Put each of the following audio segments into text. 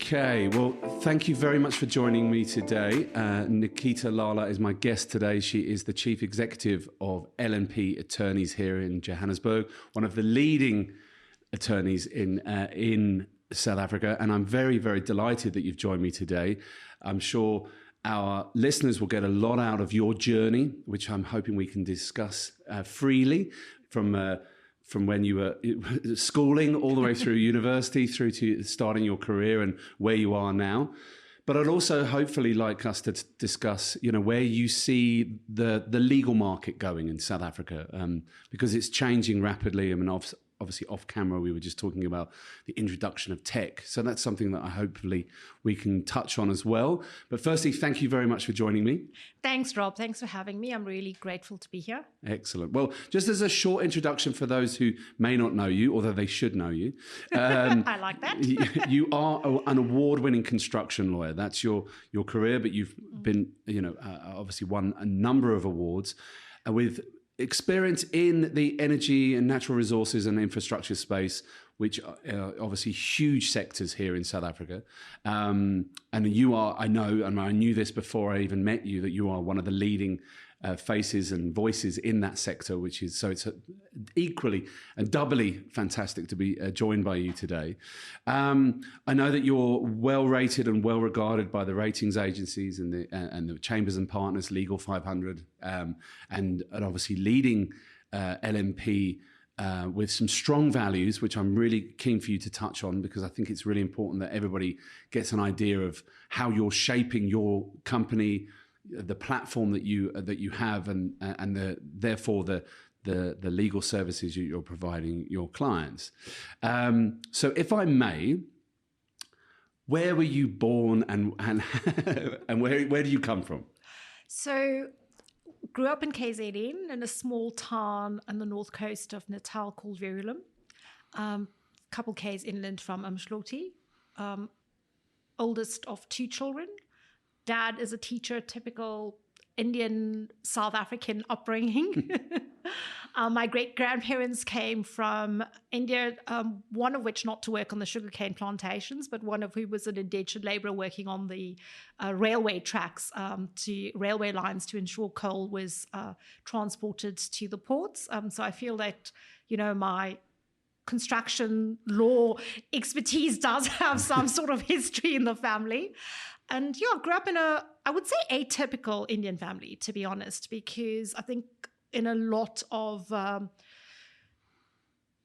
Okay, well, thank you very much for joining me today. Nikita Lalla is my guest today. She is the Chief Executive of L&P Attorneys here in Johannesburg, one of the leading attorneys in South Africa. And I'm very, very delighted that you've joined me today. I'm sure our listeners will get a lot out of your journey, which I'm hoping we can discuss freely from when you were schooling all the way through university, through to starting your career and where you are now. But I'd also hopefully like us to discuss, where you see the legal market going in South Africa, because it's changing rapidly. I mean, obviously off camera, we were just talking about the introduction of tech. So that's something that hopefully we can touch on as well. But firstly, thank you very much for joining me. Thanks, Rob. Thanks for having me. I'm really grateful to be here. Excellent. Well, just as a short introduction for those who may not know you, although they should know you. I like that. You are an award-winning construction lawyer. That's your career, but you've been, obviously won a number of awards with experience in the energy and natural resources and infrastructure space, which are obviously huge sectors here in South Africa. And you are, I know, and I knew this before I even met you, that you are one of the leading faces and voices in that sector, which is, so it's equally and doubly fantastic to be joined by you today. I know that you're well rated and well regarded by the ratings agencies and the Chambers and Partners Legal 500, and obviously leading LMP with some strong values, which I'm really keen for you to touch on, because I think it's really important that everybody gets an idea of how you're shaping your company, the platform that you have, and therefore the legal services you're providing your clients. So, if I may, where were you born, and and where do you come from? So, grew up in KZN in a small town on the north coast of Natal called Verulam, couple k's inland from Umdloti. Oldest of two children. Dad is a teacher, typical Indian, South African upbringing. My great-grandparents came from India, one of which not to work on the sugarcane plantations, but one of who was an indentured labourer working on the railway tracks, to railway lines to ensure coal was transported to the ports. So I feel that, my construction law expertise does have some sort of history in the family. And I grew up in I would say atypical Indian family, to be honest, because I think in a lot of,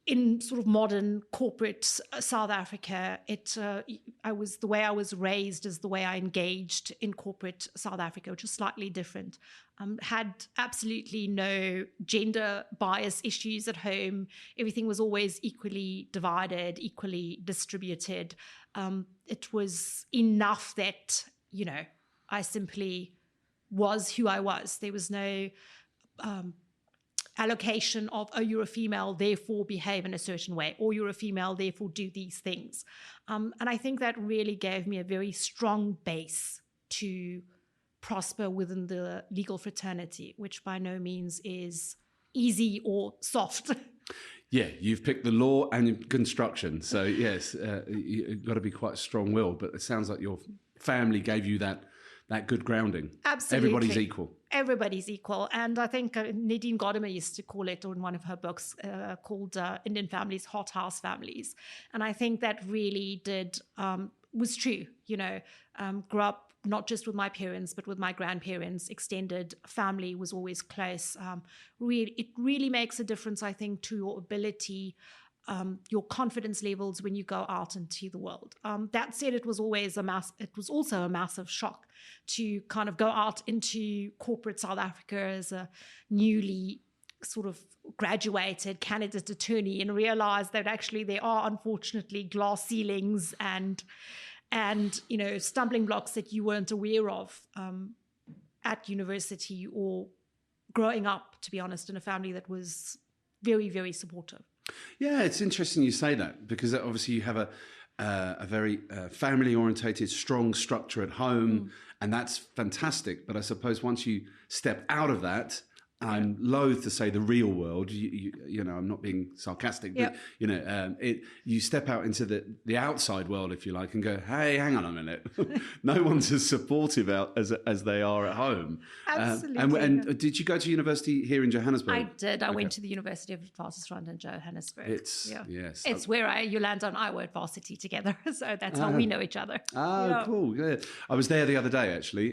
in sort of modern corporate South Africa, the way I was raised is the way I engaged in corporate South Africa, which is slightly different. Had absolutely no gender bias issues at home. Everything was always equally divided, equally distributed. It was enough that, I simply was who I was. There was no allocation of, oh, you're a female, therefore behave in a certain way, or you're a female, therefore do these things. And I think that really gave me a very strong base to prosper within the legal fraternity, which by no means is easy or soft. Yeah, you've picked the law and construction. So yes, you've got to be quite strong-willed, but it sounds like your family gave you that good grounding. Absolutely. Everybody's equal. Everybody's equal. And I think Nadine Godimer used to call it, in one of her books, called Indian Families, Hothouse Families. And I think that really was true. Grew up not just with my parents, but with my grandparents. Extended family was always close. It really makes a difference, I think, to your ability, your confidence levels when you go out into the world. That said, it was also a massive shock to kind of go out into corporate South Africa as a newly sort of graduated candidate attorney and realize that actually there are unfortunately glass ceilings and stumbling blocks that you weren't aware of at university or growing up, to be honest, in a family that was very, very supportive. Yeah, it's interesting you say that, because obviously you have a very family-orientated, strong structure at home, and that's fantastic. But I suppose once you step out of that, I'm loath to say the real world. You know, I'm not being sarcastic, but you know, you step out into the outside world, if you like, and go, "Hey, hang on a minute." No one's as supportive out as they are at home. Absolutely. And did you go to university here in Johannesburg? I did. I went to the University of Witwatersrand in Johannesburg. Yes, it's where Yolanda and I were at varsity together, so that's how we know each other. Cool. Yeah. I was there the other day actually,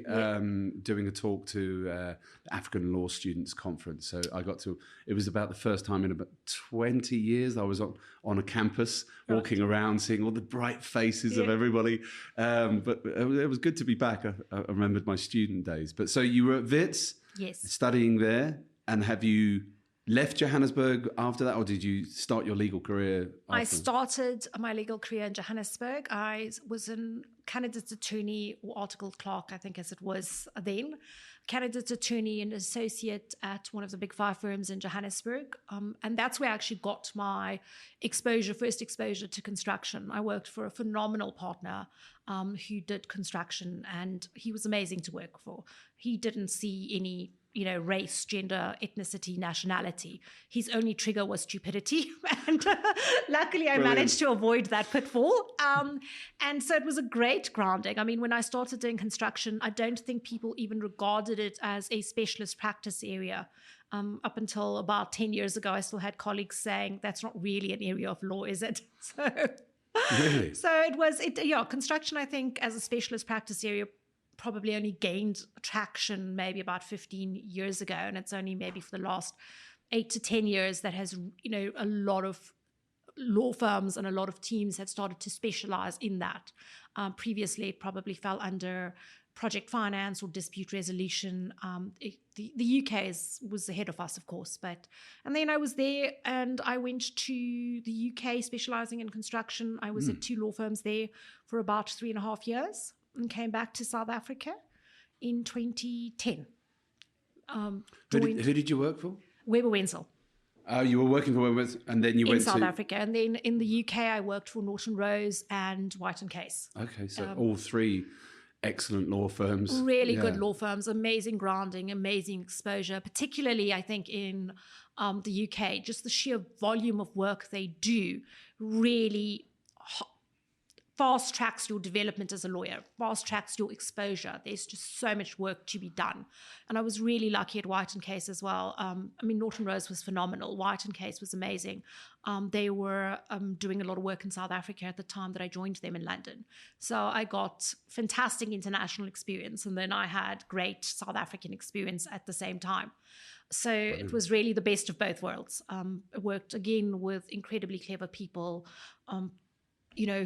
doing a talk to the African law students conference. So I got to, it was about the first time in about 20 years I was on a campus, walking around, seeing all the bright faces of everybody. But it was good to be back. I remembered my student days. But so you were at Wits, studying there, and have you left Johannesburg after that, or did you start your legal career after? I started my legal career in Johannesburg. I was a candidate attorney, or articled clerk, I think as it was then. Candidate attorney and associate at one of the big 5 firms in Johannesburg. And that's where I actually got my first exposure to construction. I worked for a phenomenal partner who did construction, and he was amazing to work for. He didn't see any race, gender, ethnicity, nationality. His only trigger was stupidity. And luckily I managed to avoid that pitfall. And so it was a great grounding. I mean, when I started doing construction, I don't think people even regarded it as a specialist practice area. Up until about 10 years ago, I still had colleagues saying, that's not really an area of law, is it? So, really? So construction, I think, as a specialist practice area, probably only gained traction maybe about 15 years ago. And it's only maybe for the last 8 to 10 years that has, a lot of law firms and a lot of teams had started to specialize in that. Previously, it probably fell under project finance or dispute resolution. The UK was ahead of us, of course. And then I was there and I went to the UK specializing in construction. I was at 2 law firms there for about 3.5 years. And came back to South Africa in 2010. Who did you work for? Weber Wenzel. Oh, you were working for Weber Wenzel, and then you went to... In South Africa. And then in the UK, I worked for Norton Rose and White & Case. Okay, so all 3 excellent law firms. Really good law firms, amazing grounding, amazing exposure, particularly, I think, in the UK. Just the sheer volume of work they do really... fast tracks your development as a lawyer, fast tracks your exposure. There's just so much work to be done. And I was really lucky at White & Case as well. Norton Rose was phenomenal. White & Case was amazing. They were doing a lot of work in South Africa at the time that I joined them in London. So I got fantastic international experience. And then I had great South African experience at the same time. So it was really the best of both worlds. I worked again with incredibly clever people,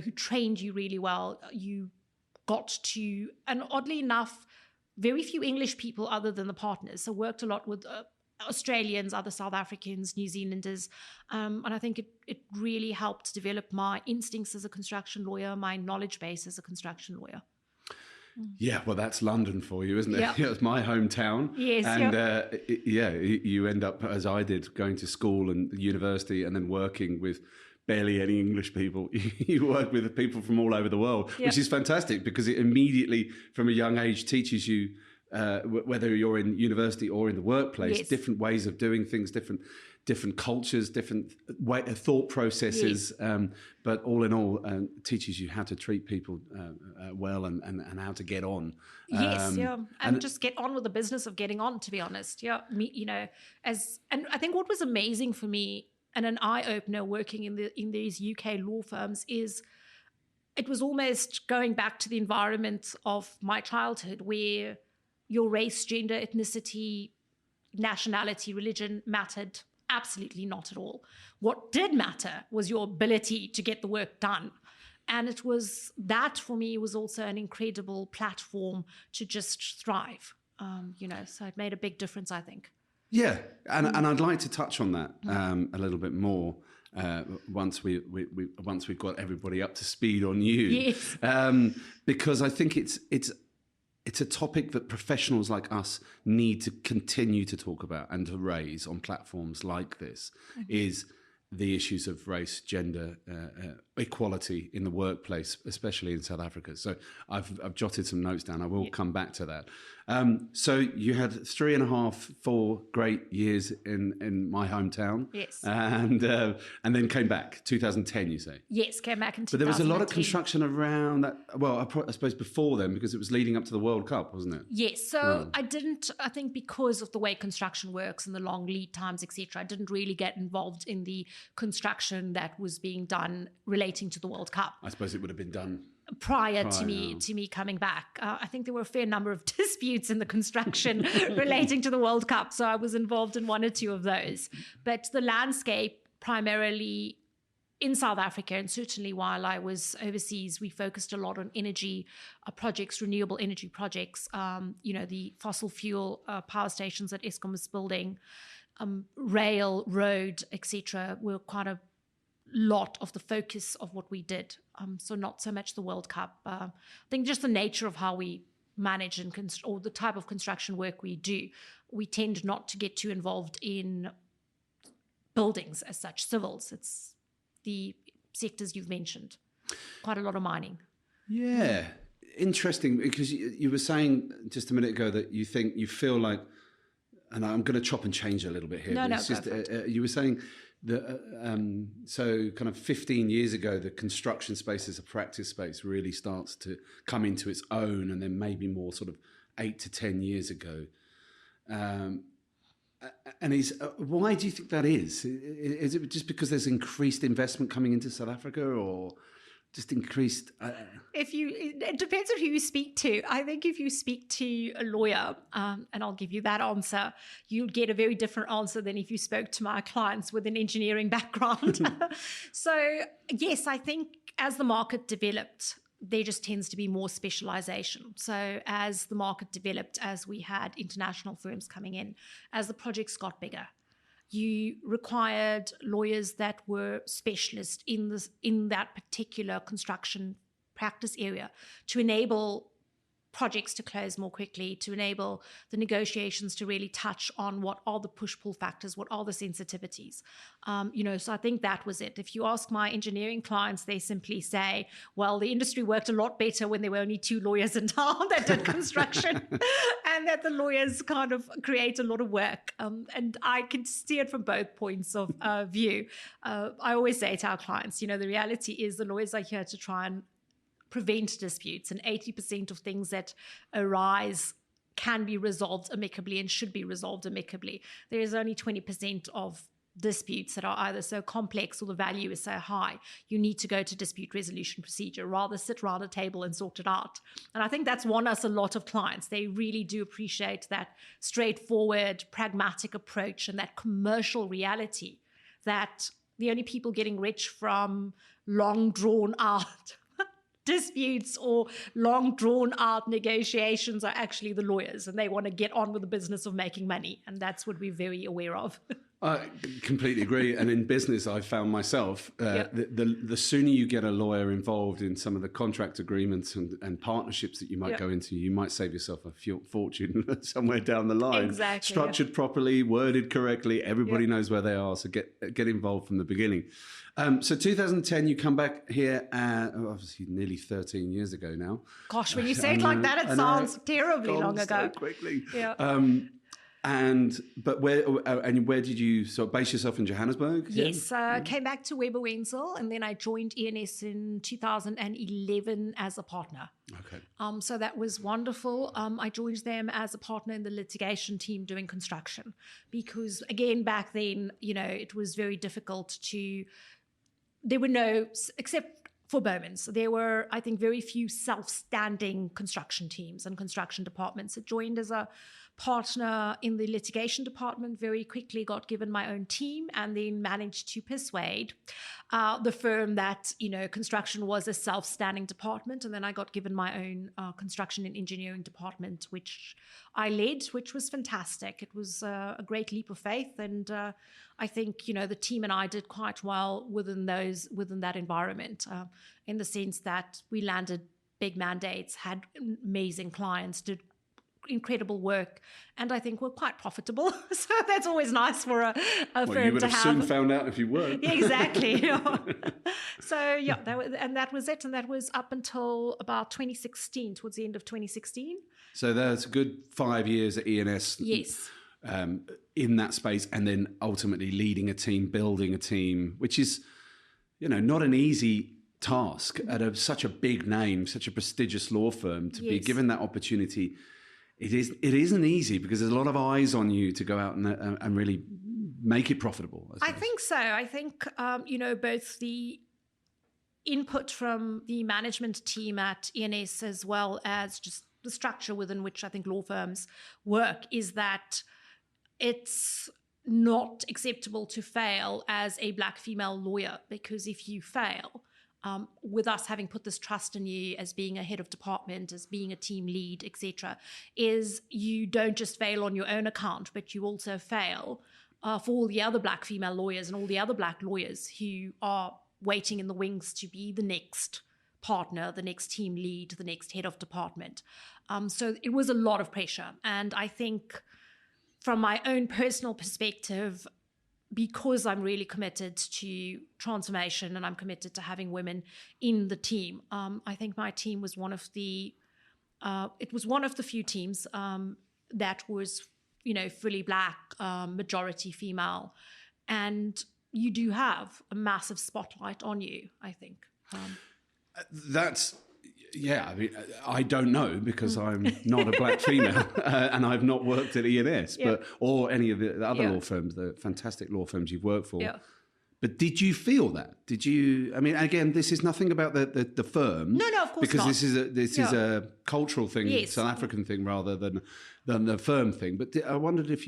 who trained you really well. You got to, and oddly enough, very few English people other than the partners. So worked a lot with Australians, other South Africans, New Zealanders. And I think it really helped develop my instincts as a construction lawyer, my knowledge base as a construction lawyer. Yeah, well, that's London for you, isn't it? Yep. Yeah, it's my hometown. Yes. And you end up, as I did, going to school and university and then working with barely any English people. You work with people from all over the world, which is fantastic because it immediately, from a young age, teaches you, whether you're in university or in the workplace, different ways of doing things, different cultures, different thought processes. But all in all, teaches you how to treat people well and how to get on. And just get on with the business of getting on, to be honest. And I think what was amazing for me and an eye-opener working in these UK law firms is it was almost going back to the environment of my childhood where your race, gender, ethnicity, nationality, religion mattered absolutely not at all. What did matter was your ability to get the work done. And it was that for me was also an incredible platform to just thrive. So it made a big difference, I think. Yeah, and I'd like to touch on that a little bit more once we've got everybody up to speed on you. Yes. Because I think it's a topic that professionals like us need to continue to talk about and to raise on platforms like this, is the issues of race, gender, equality in the workplace, especially in South Africa. So I've jotted some notes down. I will come back to that. So you had 3.5, 4 great years in my hometown. Yes. And then came back, 2010, you say? Yes, came back in 2010. But there was a lot of construction around that. Well, I suppose before then, because it was leading up to the World Cup, wasn't it? Yes. So I think because of the way construction works and the long lead times, etc., I didn't really get involved in the construction that was being done relating to the World Cup. I suppose it would have been done prior to me coming back. I think there were a fair number of disputes in the construction relating to the World Cup, so I was involved in one or two of those. But the landscape, primarily in South Africa, and certainly while I was overseas, we focused a lot on energy projects, renewable energy projects. The fossil fuel power stations that Eskom was building, rail, road, etc., were quite a lot of the focus of what we did. So not so much the World Cup. I think just the nature of how we manage or the type of construction work we do, we tend not to get too involved in buildings as such, civils. It's the sectors you've mentioned. Quite a lot of mining. Yeah. Interesting, because you were saying just a minute ago that you feel like, and I'm going to chop and change a little bit here. No, it's just, you were saying that, so kind of 15 years ago, the construction space as a practice space really starts to come into its own, and then maybe more sort of 8 to 10 years ago. Why do you think that is? Is it just because there's increased investment coming into South Africa, or just increased? It depends on who you speak to. I think if you speak to a lawyer, and I'll give you that answer, you'll get a very different answer than if you spoke to my clients with an engineering background. So yes, I think as the market developed, there just tends to be more specialization. So as the market developed, as we had international firms coming in, as the projects got bigger, you required lawyers that were specialists in that particular construction practice area to enable projects to close more quickly, to enable the negotiations to really touch on what are the push-pull factors, what are the sensitivities. So I think that was it. If you ask my engineering clients, they simply say, well, the industry worked a lot better when there were only 2 lawyers in town that did construction and that the lawyers kind of create a lot of work. And I can see it from both points of view. I always say to our clients, the reality is the lawyers are here to try and prevent disputes, and 80% of things that arise can be resolved amicably and should be resolved amicably. There is only 20% of disputes that are either so complex or the value is so high, you need to go to dispute resolution procedure, rather sit around a table and sort it out. And I think that's won us a lot of clients. They really do appreciate that straightforward, pragmatic approach and that commercial reality that the only people getting rich from long drawn out disputes or long drawn out negotiations are actually the lawyers, and they want to get on with the business of making money. And that's what we're very aware of. I completely agree. And in business, I found myself, the sooner you get a lawyer involved in some of the contract agreements and partnerships that you might go into, you might save yourself a fortune somewhere down the line. Exactly. Structured properly, worded correctly, everybody knows where they are. So get involved from the beginning. So 2010, you come back here, obviously nearly 13 years ago now. Gosh, when you say it like that, it sounds terribly long ago. So quickly. Yeah. But where did you sort of base yourself in Johannesburg? Yes, came back to Weber Wenzel, and then I joined ENS in 2011 as a partner. Okay. So that was wonderful. I joined them as a partner in the litigation team doing construction, because again, back then, it was very difficult there were no, except for Bowman's, there were, I think, very few self-standing construction teams and construction departments. I joined as a partner in the litigation department, very quickly got given my own team, and then managed to persuade the firm that, construction was a self-standing department. And then I got given my own construction and engineering department, which I led, which was fantastic. It was a great leap of faith. And I think, the team and I did quite well within that environment, in the sense that we landed big mandates, had amazing clients, did incredible work, and I think we're quite profitable. So that's always nice for a firm to have. You would have soon found out if you weren't. Exactly. So that was it, and that was up until about 2016, towards the end of 2016. So there's a good 5 years at ENS. Yes. In that space, and then ultimately leading a team, building a team, which is, not an easy task at such a big name, such a prestigious law firm, to be given that opportunity. It isn't easy because there's a lot of eyes on you to go out and really make it profitable. I think so. I think, both the input from the management team at ENS as well as just the structure within which I think law firms work is that it's not acceptable to fail as a Black female lawyer, because if you fail, with us having put this trust in you as being a head of department, as being a team lead, etc., is you don't just fail on your own account, but you also fail for all the other Black female lawyers and all the other Black lawyers who are waiting in the wings to be the next partner, the next team lead, the next head of department. So it was a lot of pressure. And I think from my own personal perspective, because I'm really committed to transformation and I'm committed to having women in the team, I think my team was one of the few teams that was, fully Black, majority female. And you do have a massive spotlight on you, I think. I mean, I don't know because I'm not a Black female and I've not worked at ENS, or any of the other law firms, the fantastic law firms you've worked for. Yeah. But did you feel that? Did you? I mean, again, this is nothing about the firm. No, of course because not. This is a cultural thing, South African thing rather than the firm thing. But I wondered if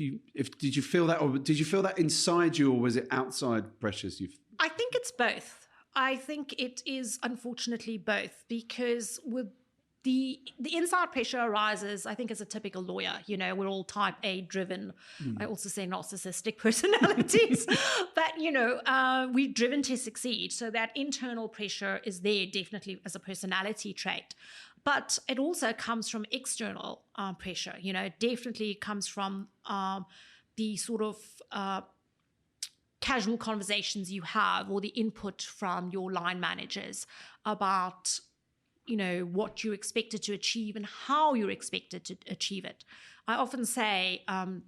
did you feel that, or did you feel that inside you, or was it outside pressures? I think it's both. I think it is unfortunately both, because with the inside pressure arises, I think, as a typical lawyer. We're all type A driven. I also say narcissistic personalities, but we're driven to succeed. So that internal pressure is there definitely as a personality trait, but it also comes from external pressure. It definitely comes from the sort of casual conversations you have, or the input from your line managers about, what you're expected to achieve and how you're expected to achieve it. I often say, I'm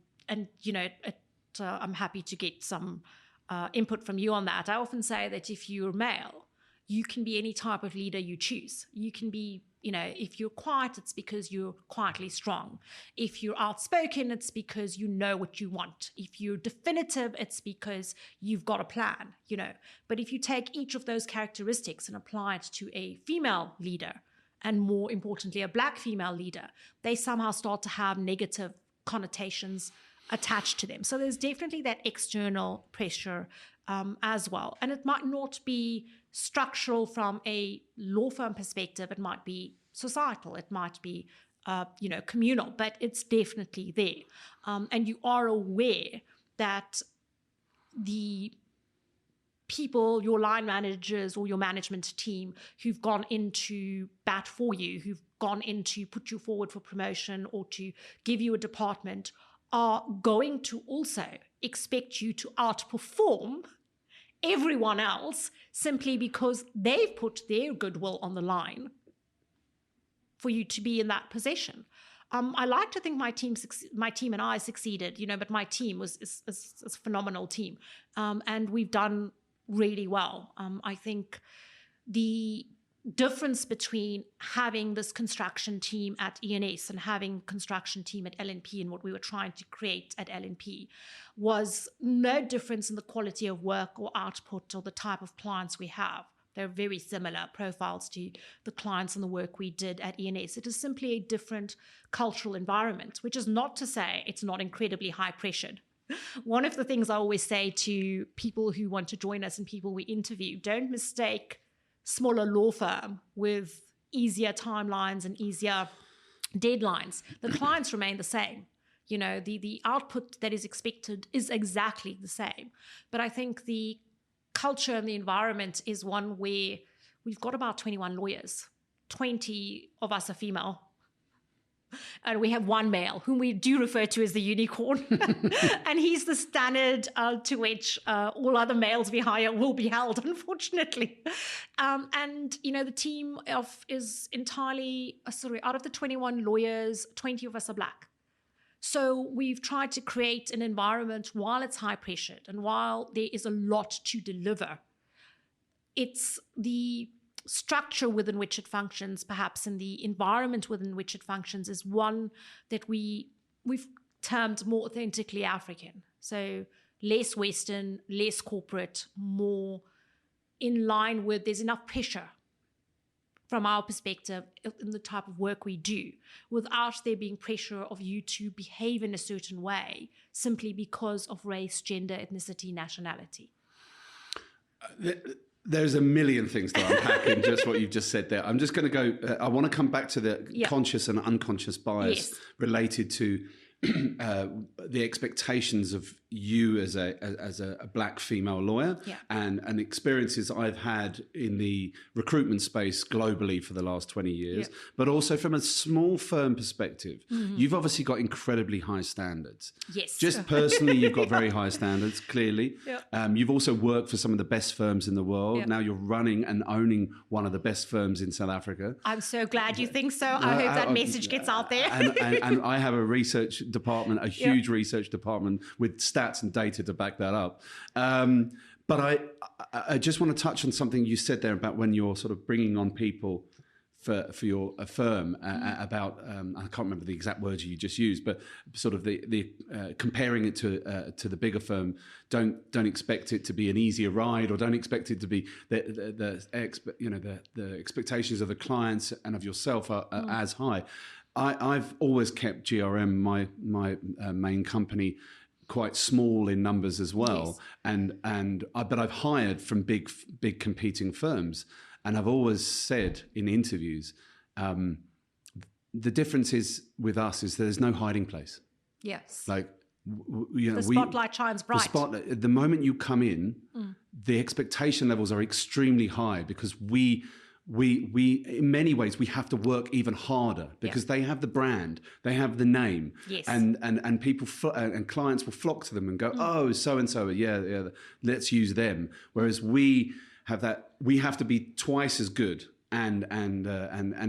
happy to get some input from you on that. I often say that if you're male, you can be any type of leader you choose. You can be, if you're quiet, it's because you're quietly strong. If you're outspoken, it's because you know what you want. If you're definitive, it's because you've got a plan, But if you take each of those characteristics and apply it to a female leader, and more importantly, a Black female leader, they somehow start to have negative connotations attached to them. So there's definitely that external pressure as well. And it might not be structural from a law firm perspective. It might be societal. It might be, communal, but it's definitely there. And you are aware that the people, your line managers or your management team who've gone into bat for you, who've gone in to put you forward for promotion or to give you a department, are going to also expect you to outperform everyone else simply because they've put their goodwill on the line for you to be in that position. I like to think my team and I succeeded, but my team is a phenomenal team, and we've done really well. I think the difference between having this construction team at ENS and having construction team at LNP and what we were trying to create at LNP was no difference in the quality of work or output or the type of clients we have. They're very similar profiles to the clients and the work we did at ENS. It is simply a different cultural environment, which is not to say it's not incredibly high pressured. One of the things I always say to people who want to join us and people we interview, don't mistake smaller law firm with easier timelines and easier deadlines. The clients remain the same. The output that is expected is exactly the same. But I think the culture and the environment is one where we've got about 21 lawyers. 20 of us are female. And we have one male whom we do refer to as the unicorn. And he's the standard to which all other males we hire will be held, unfortunately. And, the team is entirely, out of the 21 lawyers, 20 of us are Black. So we've tried to create an environment while it's high pressured and while there is a lot to deliver. It's the structure within which it functions, perhaps, and the environment within which it functions is one that we've termed more authentically African. So less Western, less corporate, more in line with there's enough pressure from our perspective in the type of work we do without there being pressure of you to behave in a certain way simply because of race, gender, ethnicity, nationality. There's a million things to unpack in just what you've just said there. I'm just going to go, I want to come back to the conscious and unconscious bias related to the expectations of you as a Black female lawyer and experiences I've had in the recruitment space globally for the last 20 years, but also from a small firm perspective. You've obviously got incredibly high standards. Yes. Just personally, you've got very high standards, clearly. You've also worked for some of the best firms in the world. Now you're running and owning one of the best firms in South Africa. I'm so glad you think so. I hope that message gets out there. and I have a research department, a huge research department with stats and data to back that up. But I just want to touch on something you said there about when you're sort of bringing on people for your firm about I can't remember the exact words you just used, but sort of the comparing it to the bigger firm. Don't expect it to be an easier ride, or don't expect it to be the expectations of the clients and of yourself are as high. I've always kept GRM, my main company, quite small in numbers as well, but I've hired from big competing firms, and I've always said in interviews, the difference is with us is there's no hiding place. Yes, like the spotlight shines bright. The moment you come in, the expectation levels are extremely high because we in many ways we have to work even harder because they have the brand, they have the name, and people and clients will flock to them and go, oh, so and so, let's use them. Whereas we have to be twice as good, and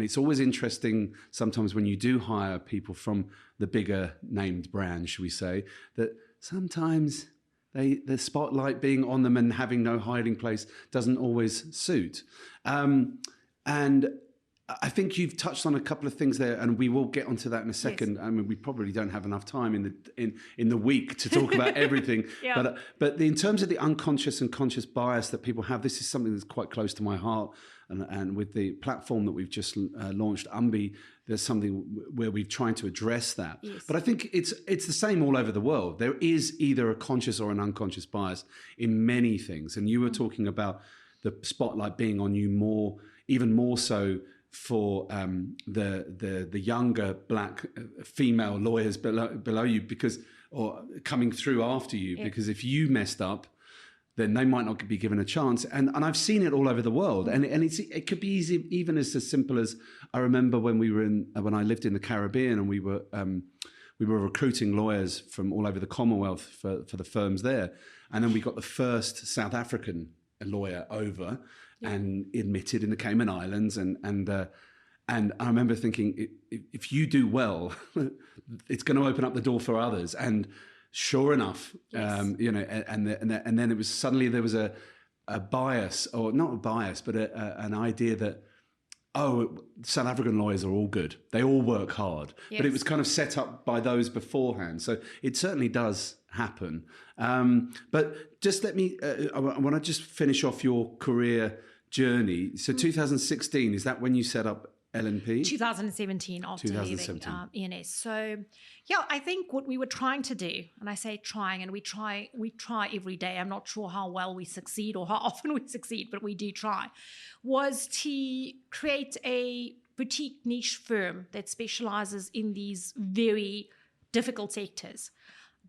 it's always interesting sometimes when you do hire people from the bigger named brand, should we say, that sometimes the spotlight being on them and having no hiding place doesn't always suit. And I think you've touched on a couple of things there, and we will get onto that in a second. Yes. I mean, we probably don't have enough time in the week to talk about everything. But in terms of the unconscious and conscious bias that people have, this is something that's quite close to my heart. And with the platform that we've just launched, Umbi, there's something where we're trying to address that. Yes. But I think it's the same all over the world. There is either a conscious or an unconscious bias in many things. And you were talking about the spotlight being on you even more so for the younger Black female lawyers below you or coming through after you, because if you messed up, then they might not be given a chance. And I've seen it all over the world. And it could be easy, even as simple as I remember when I lived in the Caribbean, and we were recruiting lawyers from all over the Commonwealth for the firms there. And then we got the first South African lawyer over and admitted in the Cayman Islands. And I remember thinking, if you do well, it's going to open up the door for others. And sure enough, and then it was suddenly there was a bias, or not a bias, but an idea that, South African lawyers are all good. They all work hard. Yes. But it was kind of set up by those beforehand. So it certainly does happen. But just let me, I want to just finish off your career journey. So 2016, is that when you set up LNP? 2017 after leaving ENS. So, I think what we were trying to do, and I say trying, and we try every day. I'm not sure how well we succeed or how often we succeed, but we do try, was to create a boutique niche firm that specializes in these very difficult sectors,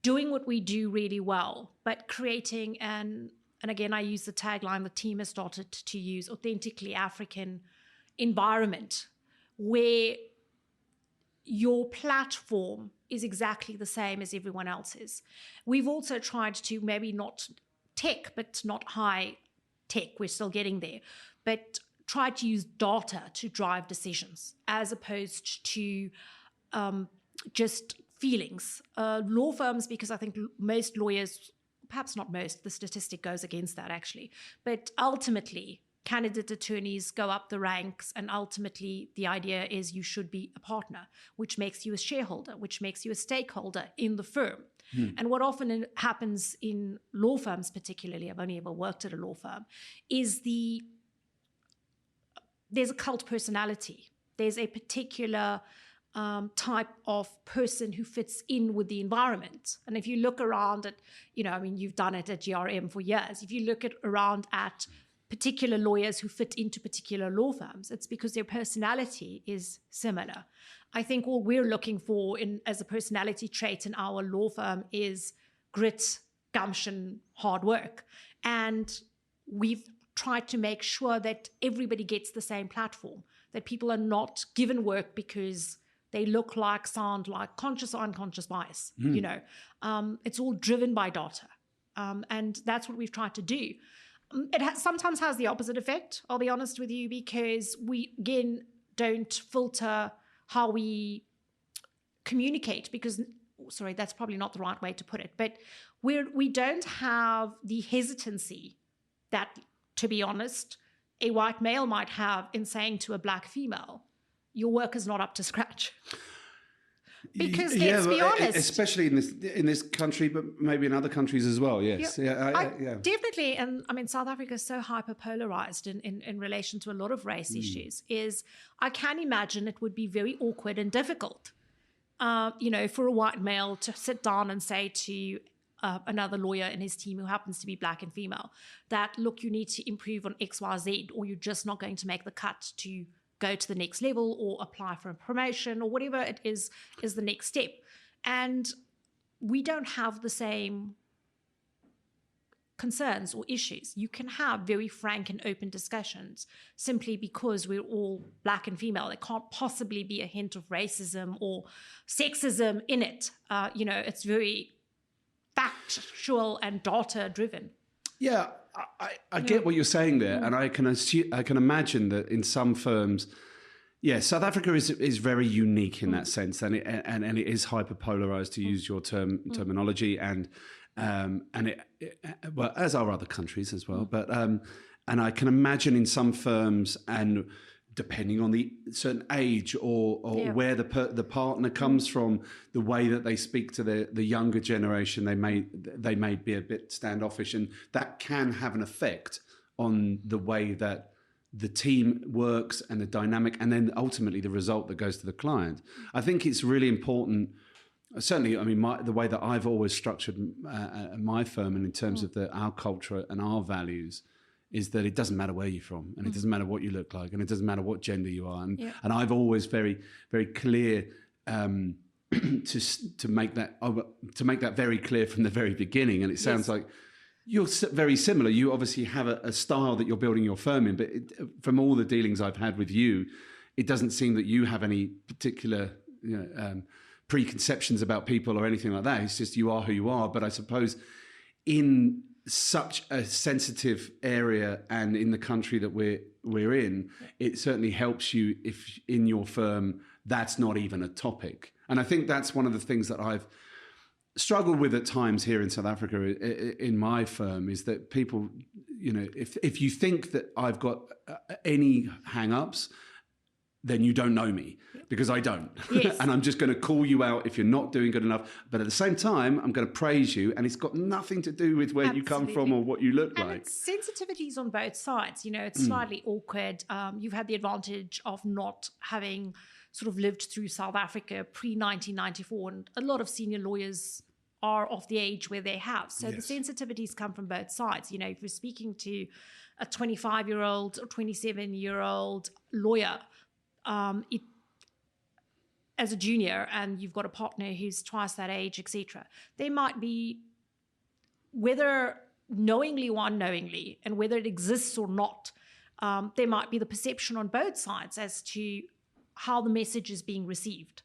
doing what we do really well, but creating and again, I use the tagline the team has started to use, authentically African environment, where your platform is exactly the same as everyone else's. We've also tried to maybe not tech, but not high tech. We're still getting there, but try to use data to drive decisions as opposed to just feelings. Law firms, because I think most lawyers, perhaps not most, the statistic goes against that actually, but ultimately candidate attorneys go up the ranks, and ultimately the idea is you should be a partner, which makes you a shareholder, which makes you a stakeholder in the firm. And what often happens in law firms, particularly, I've only ever worked at a law firm, is there's a cult personality. There's a particular type of person who fits in with the environment. And if you look around at, you've done it at GRM for years. If you look around at particular lawyers who fit into particular law firms, it's because their personality is similar. I think all we're looking for as a personality trait in our law firm is grit, gumption, hard work. And we've tried to make sure that everybody gets the same platform, that people are not given work because they look like, sound like, conscious or unconscious bias. It's all driven by data. And that's what we've tried to do. It sometimes has the opposite effect, I'll be honest with you, because we, again, don't filter how we communicate because, sorry, that's probably not the right way to put it, but we don't have the hesitancy that, to be honest, a white male might have in saying to a black female, your work is not up to scratch. Because let's be honest, especially in this country, but maybe in other countries as well. Yes, definitely. And I mean, South Africa is so hyper-polarized in relation to a lot of race issues. I can imagine it would be very awkward and difficult, for a white male to sit down and say to another lawyer in his team who happens to be black and female that, look, you need to improve on X, Y, Z, or you're just not going to make the cut to go to the next level or apply for a promotion or whatever it is the next step. And we don't have the same concerns or issues. You can have very frank and open discussions simply because we're all black and female. There can't possibly be a hint of racism or sexism in it. It's very factual and data driven. Yeah, I get what you're saying there, and I can imagine that in some firms, South Africa is very unique in that sense, and it is hyper polarized, to use your terminology, and well, as are other countries as well. But and I can imagine in some firms, and depending on the certain age or where the partner comes from, the way that they speak to the younger generation, they may be a bit standoffish, and that can have an effect on the way that the team works and the dynamic, and then ultimately the result that goes to the client. I think it's really important. Certainly, I mean, the way that I've always structured my firm, and in terms of our culture and our values, is that it doesn't matter where you're from, and it doesn't matter what you look like, and it doesn't matter what gender you are. And I've always very, very clear to make that very clear from the very beginning. And it sounds like you're very similar. You obviously have a style that you're building your firm in, but from all the dealings I've had with you, it doesn't seem that you have any particular preconceptions about people or anything like that. It's just you are who you are. But I suppose in such a sensitive area and in the country that we're in, it certainly helps you if in your firm that's not even a topic. And I think that's one of the things that I've struggled with at times here in South Africa in my firm, is that people, if you think that I've got any hang-ups, then you don't know me, because I don't. Yes. And I'm just going to call you out if you're not doing good enough. But at the same time, I'm going to praise you. And it's got nothing to do with where you come from or what you look like. It's sensitivities on both sides. It's slightly awkward. You've had the advantage of not having sort of lived through South Africa pre-1994. And a lot of senior lawyers are of the age where they have. So the sensitivities come from both sides. If you're speaking to a 25-year-old or 27-year-old lawyer, as a junior, and you've got a partner who's twice that age, etc., there might be, whether knowingly or unknowingly, and whether it exists or not, there might be the perception on both sides as to how the message is being received.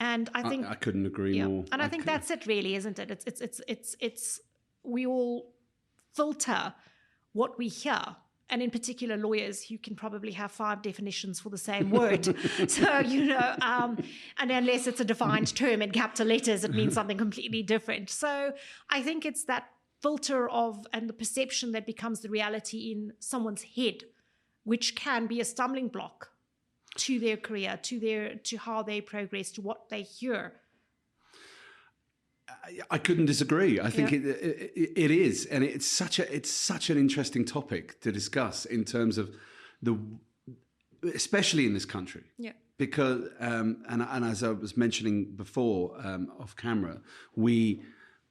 And I think I couldn't agree more. And I think that's it, really, isn't it? It's we all filter what we hear. And in particular, lawyers who can probably have 5 definitions for the same word. So, and unless it's a defined term in capital letters, it means something completely different. So I think it's that filter of, and the perception that becomes the reality in someone's head, which can be a stumbling block to their career, to how they progress, to what they hear. I couldn't disagree. I think it is, and it's such an interesting topic to discuss in terms of especially in this country. Yeah. Because and as I was mentioning before off camera, we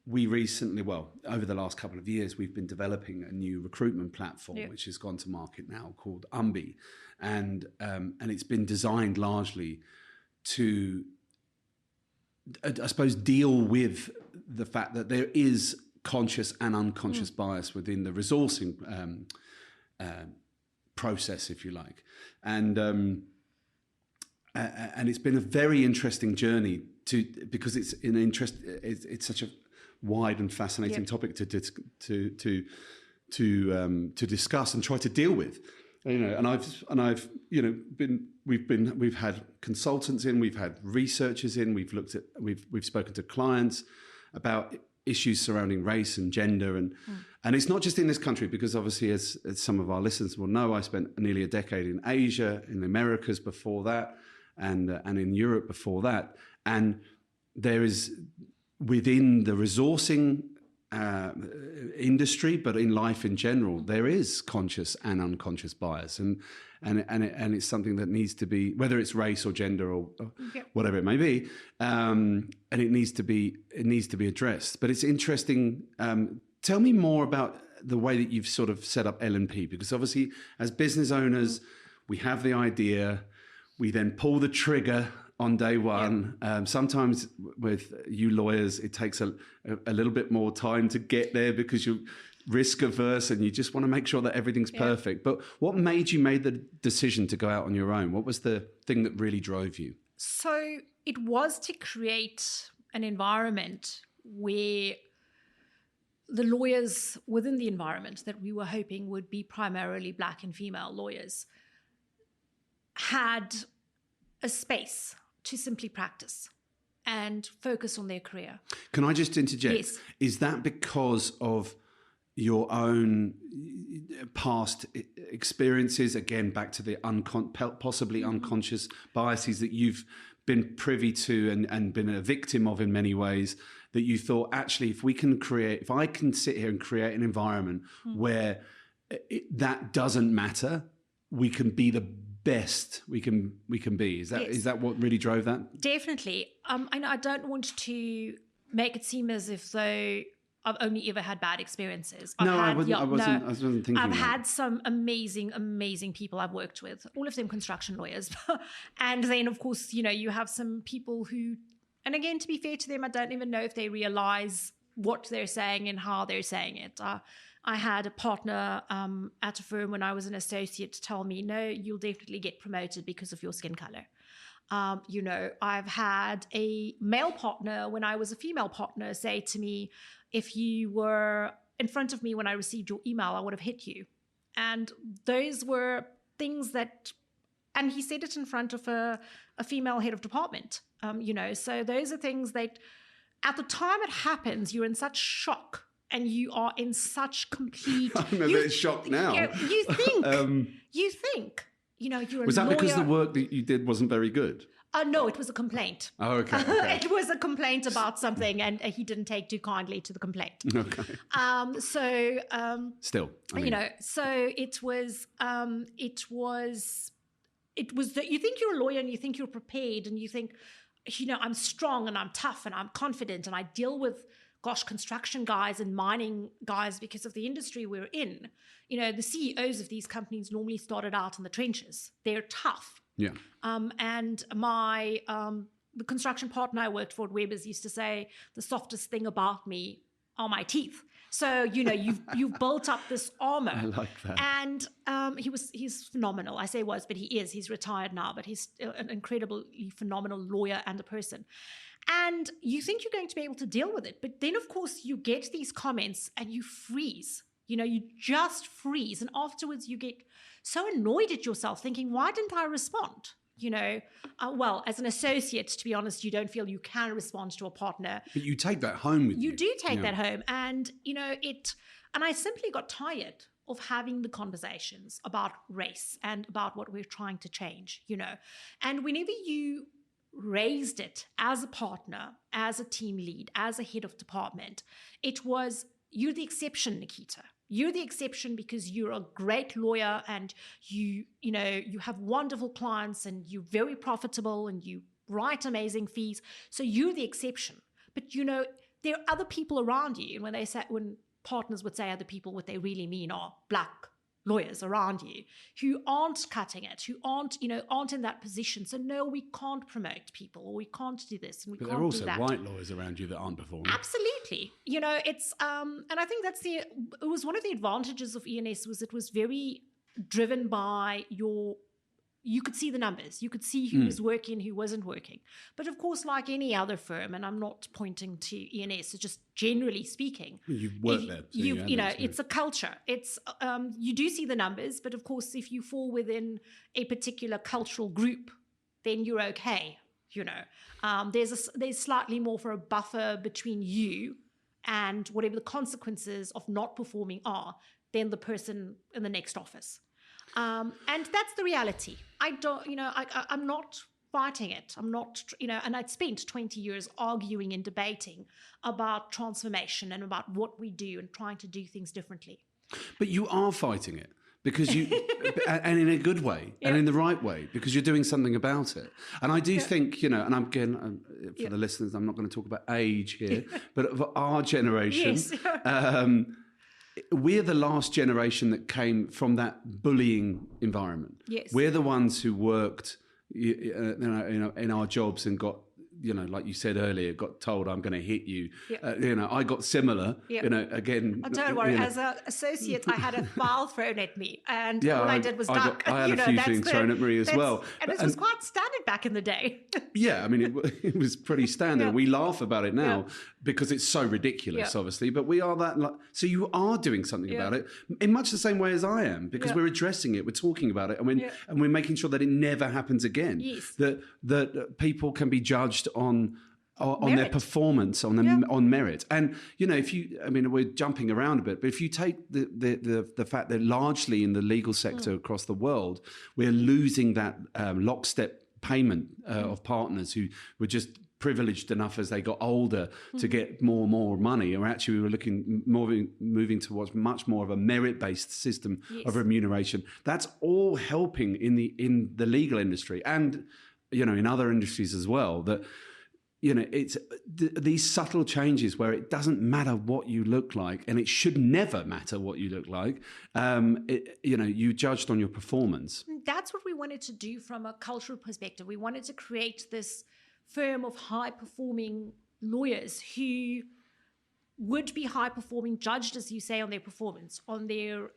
recently, over the last couple of years, we've been developing a new recruitment platform which has gone to market now called Umbi, and it's been designed largely to, I suppose, deal with the fact that there is conscious and unconscious bias within the resourcing process, if you like, and it's been a very interesting journey because it's it's such a wide and fascinating topic to discuss and try to deal with. We've had consultants in, we've had researchers in, we've spoken to clients about issues surrounding race and gender, and it's not just in this country, because obviously, as some of our listeners will know, I spent nearly a decade in Asia, in the Americas before that, and in Europe before that, and there is, within the resourcing industry, but in life in general, there is conscious and unconscious bias, and it's something that needs to be, whether it's race or gender or whatever it may be, and it needs to be addressed. But it's interesting. Tell me more about the way that you've sort of set up L&P, because obviously, as business owners, we have the idea, we then pull the trigger on day one. Sometimes with you lawyers, it takes a little bit more time to get there because you're risk averse and you just want to make sure that everything's perfect. But what made you make the decision to go out on your own? What was the thing that really drove you? So it was to create an environment where the lawyers within the environment that we were hoping would be primarily Black and female lawyers had a space to simply practice and focus on their career. Can I just interject? Yes. Is that because of your own past experiences, again, back to the possibly unconscious biases that you've been privy to and been a victim of in many ways, that you thought, actually, if I can sit here and create an environment where that doesn't matter, we can be the best we can be. Is that what really drove that? Definitely. I don't want to make it seem as if though I've only ever had bad experiences. I wasn't thinking I've had some amazing people I've worked with, all of them construction lawyers. And then, of course, you have some people who, and again, to be fair to them, I don't even know if they realize what they're saying and how they're saying it. I had a partner at a firm when I was an associate tell me, no, you'll definitely get promoted because of your skin color. I've had a male partner when I was a female partner say to me, if you were in front of me when I received your email, I would have hit you. And those were things that, and he said it in front of a female head of department, so those are things that at the time it happens, you're in such shock. And you are in such complete... I'm a bit shocked now. You think, you're a lawyer. Was that because the work that you did wasn't very good? No, it was a complaint. Oh, okay. It was a complaint about something, and he didn't take too kindly to the complaint. Okay. Still, so it was that you think you're a lawyer and you think you're prepared and you think, I'm strong and I'm tough and I'm confident and I deal with construction guys and mining guys because of the industry we're in. The CEOs of these companies normally started out in the trenches. They're tough. Yeah. And my the construction partner I worked for at Weber's used to say, the softest thing about me are my teeth. So, you've built up this armor. I like that. And he's phenomenal. I say was, but he is. He's retired now, but he's an incredibly phenomenal lawyer and a person. And you think you're going to be able to deal with it. But then, of course, you get these comments and you freeze. You just freeze. And afterwards, you get so annoyed at yourself thinking, why didn't I respond? Well, as an associate, to be honest, you don't feel you can respond to a partner. But you take that home with you. You do take that home. And, and I simply got tired of having the conversations about race and about what we're trying to change, And whenever you raised it as a partner, as a team lead, as a head of department, it was, you're the exception, Nikita. You're the exception because you're a great lawyer and you have wonderful clients and you're very profitable and you write amazing fees. So you're the exception. But, there are other people around you. And when partners would say other people, what they really mean are black lawyers around you who aren't cutting it, who aren't in that position. So no, we can't promote people, or we can't do this, and we can't do that. But there are also white lawyers around you that aren't performing. Absolutely. It's and I think it was one of the advantages of ENS was it was very driven by you could see the numbers. You could see who was working, who wasn't working. But of course, like any other firm, and I'm not pointing to ENS, so just generally speaking. You've worked there. So it's a culture. It's you do see the numbers, but of course, if you fall within a particular cultural group, then you're okay. There's slightly more for a buffer between you and whatever the consequences of not performing are than the person in the next office. And that's the reality. I'm not fighting it. I'm not, and I'd spent 20 years arguing and debating about transformation and about what we do and trying to do things differently. But you are fighting it because and in a good way and in the right way, because you're doing something about it. And I do think, and I'm again, for the listeners, I'm not going to talk about age here, but of our generation, yes. We're the last generation that came from that bullying environment. Yes. We're the ones who worked in our jobs and got, like you said earlier, got told I'm going to hit you. Yep. I got similar, again. Oh, don't worry. As an associate, I had a file thrown at me and all I did was duck. I had a few things thrown at me as well. And this was quite standard back in the day. Yeah, I mean, it was pretty standard. Yeah. We laugh about it now because it's so ridiculous, obviously, but we are that. So you are doing something about it in much the same way as I am, because we're addressing it, we're talking about it, and we're making sure that it never happens again. Yes. That people can be judged on their performance, on merit. And we're jumping around a bit, but if you take the fact that largely in the legal sector across the world, we're losing that lockstep payment of partners who were just privileged enough as they got older to get more and more money, or actually we were moving towards much more of a merit-based system of remuneration. That's all helping in the legal industry and in other industries as well. That it's these subtle changes where it doesn't matter what you look like, and it should never matter what you look like. You judged on your performance. That's what we wanted to do from a cultural perspective. We wanted to create this firm of high-performing lawyers who would be high-performing, judged, as you say, on their performance, on their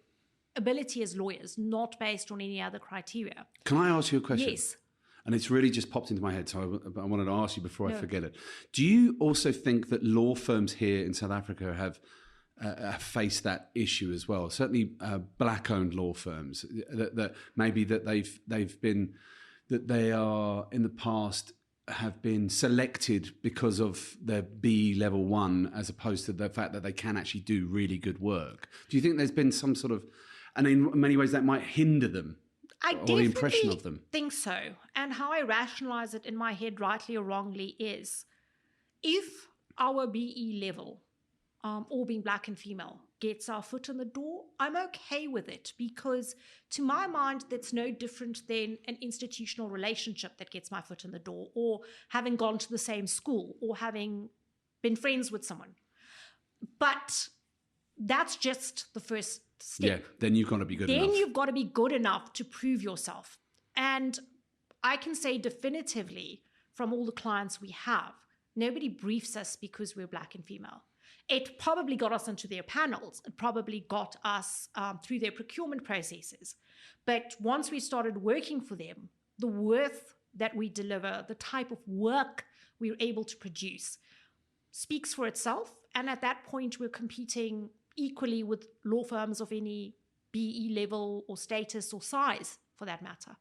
ability as lawyers, not based on any other criteria. Can I ask you a question? Yes. And it's really just popped into my head, so I wanted to ask you before I forget it. Do you also think that law firms here in South Africa have faced that issue as well? Certainly black-owned law firms, that maybe that they are in the past have been selected because of their B level 1, as opposed to the fact that they can actually do really good work. Do you think there's been some sort of, and in many ways that might hinder them? I or the impression of them? Think so. And how I rationalize it in my head, rightly or wrongly, is if our BE level, all being black and female, gets our foot in the door, I'm okay with it, because to my mind, that's no different than an institutional relationship that gets my foot in the door, or having gone to the same school, or having been friends with someone. But that's just the first step. Yeah, then you've got to be good enough. Then you've got to be good enough to prove yourself. And I can say definitively from all the clients we have, nobody briefs us because we're black and female. it probably got us into their panels. It probably got us through their procurement processes. But once we started working for them, the worth that we deliver, the type of work we're able to produce speaks for itself. And at that point, we're competing equally with law firms of any BE level or status or size, for that matter.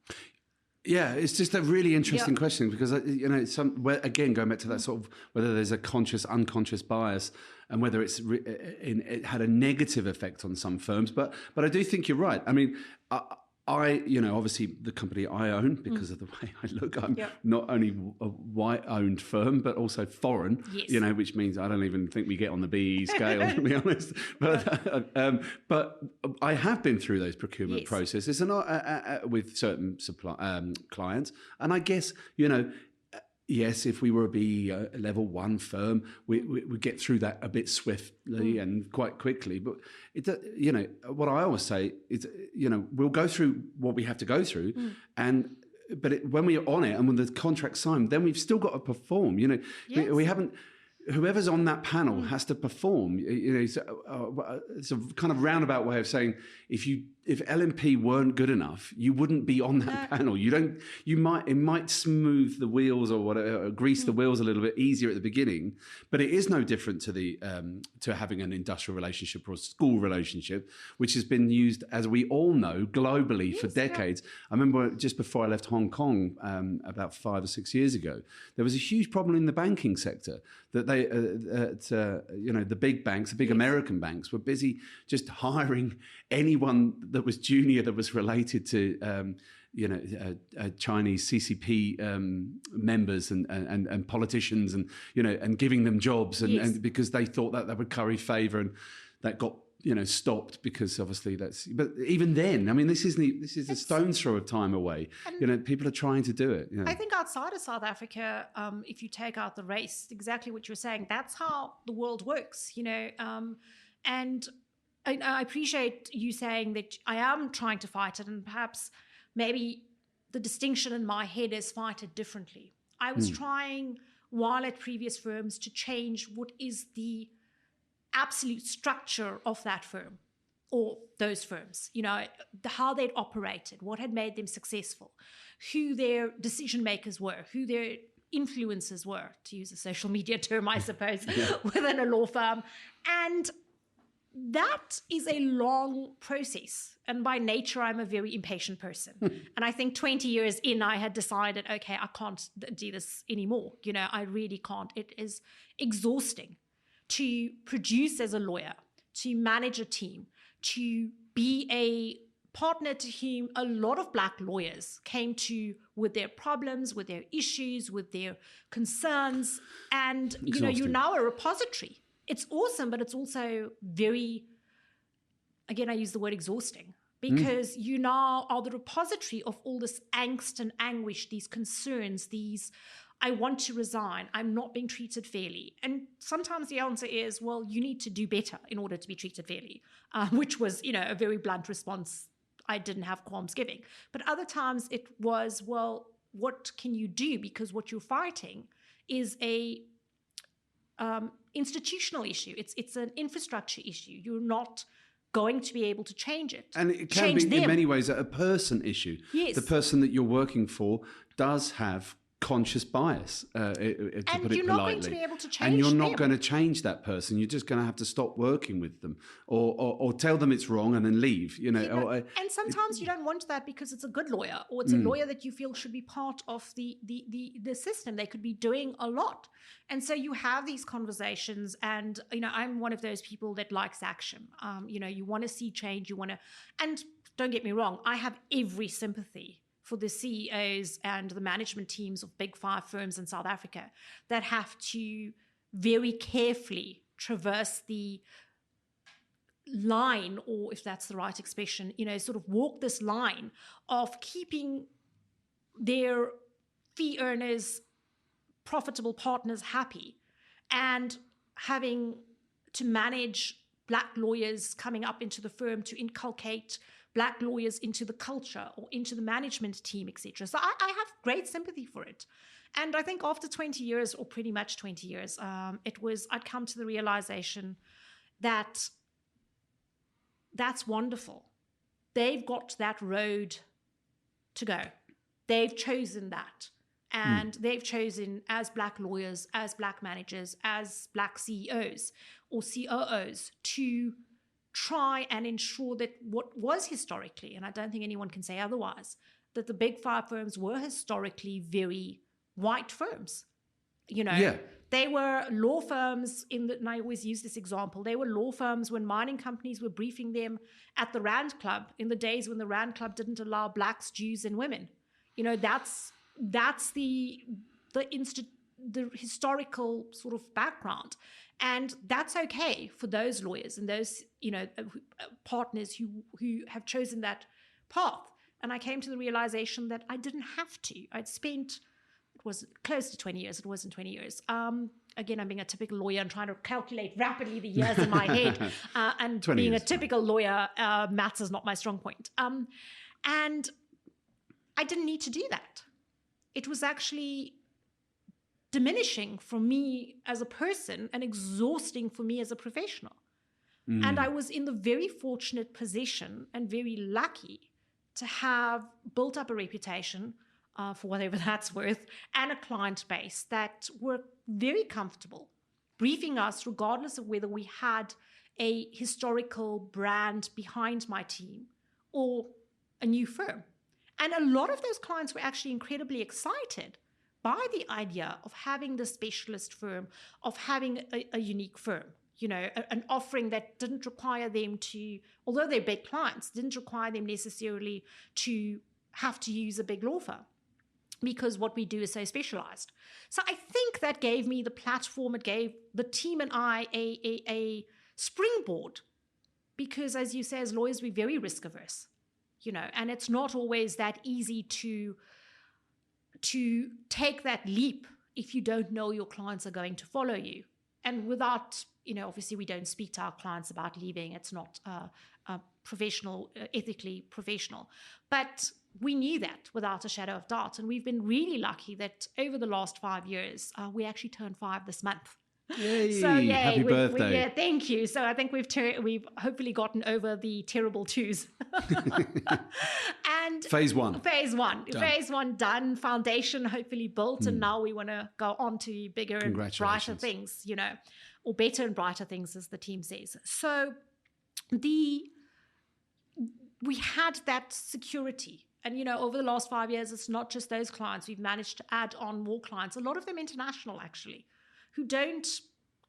Yeah, it's just a really interesting question because, again, going back to that sort of whether there's a conscious, unconscious bias and whether it had a negative effect on some firms. But I do think you're right. I mean, I obviously the company I own, because of the way I look, I'm not only a white-owned firm, but also foreign, which means I don't even think we get on the BE scale, to be honest. But I have been through those procurement processes and with certain clients. And I guess, yes, if we were a BE level 1 firm, we get through that a bit swiftly and quite quickly. But what I always say is, we'll go through what we have to go through, but when we're on it and when the contract's signed, then we've still got to perform. We haven't. Whoever's on that panel has to perform. It's a kind of roundabout way of saying if LNP weren't good enough, you wouldn't be on that panel. It might smooth the wheels or whatever, grease the wheels a little bit easier at the beginning, but it is no different to having an industrial relationship or a school relationship, which has been used, as we all know, globally for decades. I remember just before I left Hong Kong, about 5 or 6 years ago, there was a huge problem in the banking sector that the big banks, the big American banks, were busy just hiring anyone that was junior that was related to Chinese CCP members and politicians and giving them jobs and because they thought that would curry favour, and that got stopped because obviously but even then, I mean, this is a stone's throw of time away. People are trying to do it. I think outside of South Africa, if you take out the race, exactly what you're saying, that's how the world works, and I appreciate you saying that I am trying to fight it, and perhaps maybe the distinction in my head is fight it differently. I was trying, while at previous firms, to change what is the absolute structure of that firm or those firms, how they'd operated, what had made them successful, who their decision makers were, who their influencers were, to use a social media term, I suppose, within a law firm. And that is a long process. And by nature, I'm a very impatient person. And I think 20 years in, I had decided, okay, I can't do this anymore. I really can't. It is exhausting to produce as a lawyer, to manage a team, to be a partner to whom a lot of Black lawyers came to with their problems, with their issues, with their concerns. And, you're now a repository. It's awesome, but it's also very, again, I use the word exhausting, because you now are the repository of all this angst and anguish, these concerns, these, I want to resign, I'm not being treated fairly. And sometimes the answer is, well, you need to do better in order to be treated fairly, which was, a very blunt response I didn't have qualms giving. But other times it was, well, what can you do? Because what you're fighting is a institutional issue. It's an infrastructure issue. You're not going to be able to change it. And it can be, in many ways, a person issue. Yes. The person that you're working for does have conscious bias, to put it politely. And you're not going to be able to change And you're not them. going to change that person. You're just going to have to stop working with them or tell them it's wrong and then leave. And sometimes you don't want that because it's a good lawyer, or it's a lawyer that you feel should be part of the system. They could be doing a lot. And so you have these conversations, and, I'm one of those people that likes action. You want to see change, and don't get me wrong, I have every sympathy for the CEOs and the management teams of big 5 firms in South Africa that have to very carefully traverse the line, or if that's the right expression, sort of walk this line of keeping their fee earners, profitable partners happy, and having to manage Black lawyers coming up into the firm to inculcate Black lawyers into the culture or into the management team, etc. So I have great sympathy for it. And I think after 20 years, or pretty much 20 years, I'd come to the realization that that's wonderful. They've got that road to go. They've chosen that. And they've chosen, as Black lawyers, as Black managers, as Black CEOs or COOs, to try and ensure that what was historically, and I don't think anyone can say otherwise, that the big five firms were historically very white firms. They were law firms and I always use this example, they were law firms when mining companies were briefing them at the Rand Club in the days when the Rand Club didn't allow Blacks, Jews, and women. That's the historical sort of background. And that's okay for those lawyers and those, partners who have chosen that path. And I came to the realization that I didn't have to. It was close to 20 years. It wasn't 20 years. Again, I'm being a typical lawyer and trying to calculate rapidly the years in my head. And being a typical lawyer, maths is not my strong point. And I didn't need to do that. It was actually diminishing for me as a person and exhausting for me as a professional. And I was in the very fortunate position and very lucky to have built up a reputation, for whatever that's worth, and a client base that were very comfortable briefing us regardless of whether we had a historical brand behind my team or a new firm. And a lot of those clients were actually incredibly excited by the idea of having the specialist firm, of having a unique firm, an offering that didn't require them to, although they're big clients, didn't require them necessarily to have to use a big law firm because what we do is so specialized. So I think that gave me the platform. It gave the team and I a springboard because, as you say, as lawyers, we're very risk averse. And it's not always that easy to take that leap if you don't know your clients are going to follow you. And without, obviously we don't speak to our clients about leaving. It's not professional, ethically professional. But we knew that without a shadow of doubt. And we've been really lucky that over the last 5 years, we actually turned 5 this month. Yay, so yay, happy birthday. Yeah, thank you. So I think we've hopefully gotten over the terrible 2s. And phase one done, foundation hopefully built, and now we want to go on to bigger and brighter things, or better and brighter things, as the team says. So we had that security. And, over the last 5 years, it's not just those clients. We've managed to add on more clients, a lot of them international, actually, who don't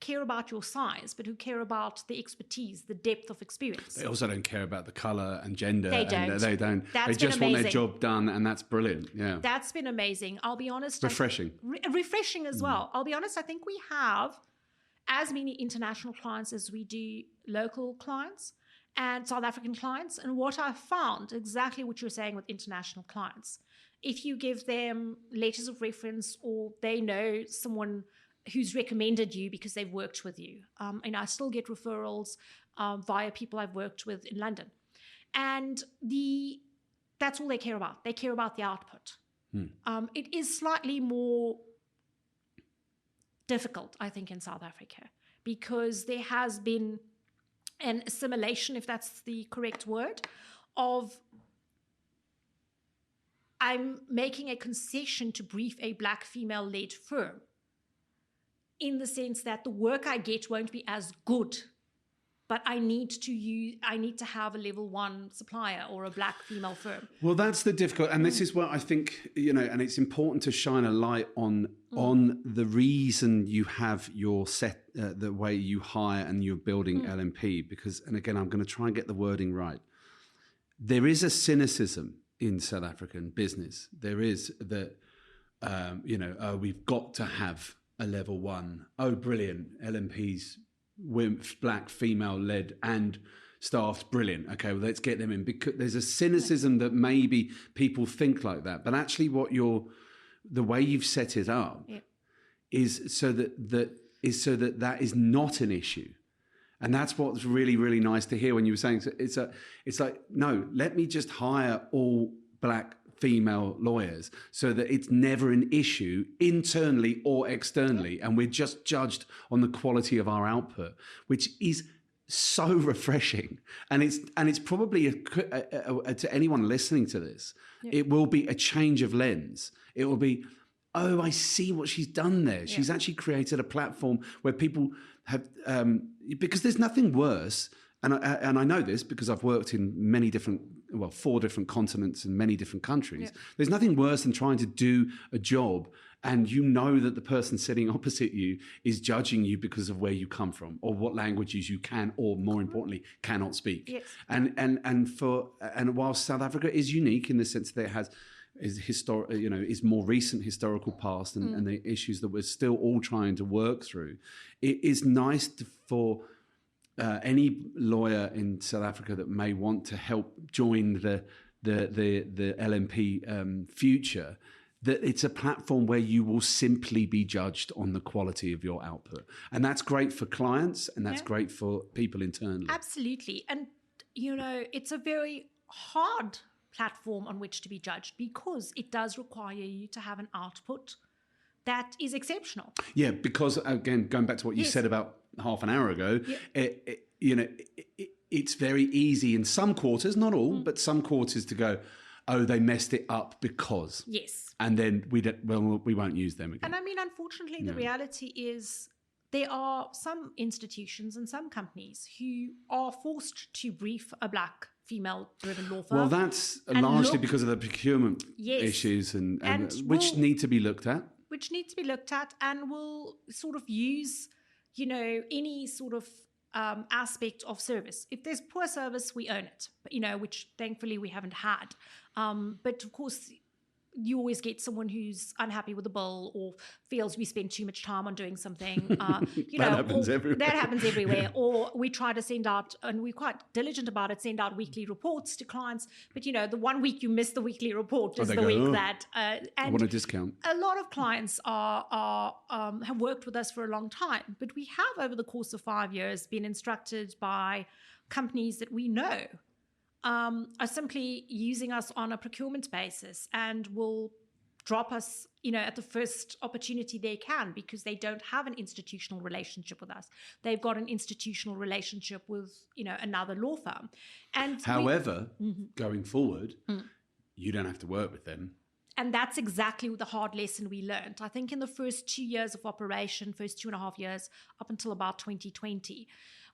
care about your size, but who care about the expertise, the depth of experience. They also don't care about the colour and gender. They don't. They just want their job done, and that's brilliant. Yeah. That's been amazing. I'll be honest. Refreshing. Refreshing as well. I'll be honest, I think we have as many international clients as we do local clients and South African clients. And what I've found, exactly what you're saying with international clients, if you give them letters of reference or they know someone who's recommended you because they've worked with you. And I still get referrals via people I've worked with in London. And that's all they care about. They care about the output. It is slightly more difficult, I think, in South Africa because there has been an assimilation, if that's the correct word, of I'm making a concession to brief a Black female-led firm, in the sense that the work I get won't be as good, but I need to have a level 1 supplier or a Black female firm. Well, that's the difficult, and this is what I think, and it's important to shine a light on the reason you have your set, the way you hire and you're building LMP, because, and again, I'm going to try and get the wording right. There is a cynicism in South African business. There is that, we've got to have a level 1. Oh, brilliant. LMP's Black, female-led and staffed. Brilliant. Okay, well, let's get them in. Because there's a cynicism that maybe people think like that. But actually the way you've set it up is so that is not an issue. And that's what's really, really nice to hear when you were saying it's like, no, let me just hire all Black female lawyers, so that it's never an issue internally or externally, and we're just judged on the quality of our output, which is so refreshing. And it's probably to anyone listening to this, it will be a change of lens. It will be, oh, I see what she's done there. She's actually created a platform where people have, because there's nothing worse. And I know this because I've worked in many different, 4 different continents and many different countries. Yeah. There's nothing worse than trying to do a job and you know that the person sitting opposite you is judging you because of where you come from or what languages you can, or more importantly, cannot speak. Yes. And while South Africa is unique in the sense that it has is more recent historical past and the issues that we're still all trying to work through, it is nice for any lawyer in South Africa that may want to help join the LMP future, that it's a platform where you will simply be judged on the quality of your output. And that's great for clients and that's great for people internally. Absolutely. And, it's a very hard platform on which to be judged because it does require you to have an output that is exceptional. Yeah, because again, going back to what you said about half an hour ago, it's very easy in some quarters, not all, but some quarters to go, oh, they messed it up because. Yes. And then we won't use them again. And I mean, unfortunately, the reality is there are some institutions and some companies who are forced to brief a black female-driven law firm. Well, that's largely because of the procurement issues and which need to be looked at. Which need to be looked at and will sort of use, any sort of aspect of service. If there's poor service, we own it, which thankfully we haven't had. But of course, you always get someone who's unhappy with the bill or feels we spend too much time on doing something. That happens everywhere. That happens everywhere. Or we try to send out, and we're quite diligent about it, send out weekly reports to clients. But, the 1 week you miss the weekly report is the week that... and I want a discount. A lot of clients have worked with us for a long time. But we have, over the course of 5 years, been instructed by companies that we know are simply using us on a procurement basis and will drop us, at the first opportunity they can because they don't have an institutional relationship with us. They've got an institutional relationship with, another law firm. And however, going forward, you don't have to work with them. And that's exactly the hard lesson we learned. I think in the first 2 years of operation, first 2.5 years, up until about 2020,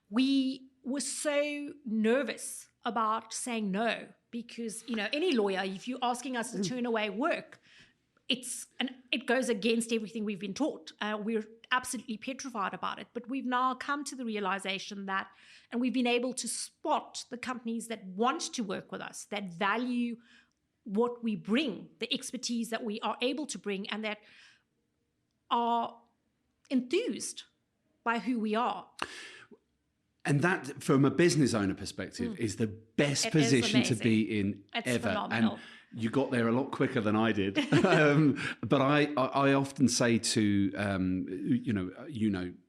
we were so nervous about saying no because, any lawyer, if you're asking us to turn away work, it goes against everything we've been taught. We're absolutely petrified about it. But we've now come to the realization that, and we've been able to spot the companies that want to work with us, that value what we bring, the expertise that we are able to bring, and that are enthused by who we are. And that, from a business owner perspective, is the best position to be in ever. Phenomenal. And you got there a lot quicker than I did. But I often say to,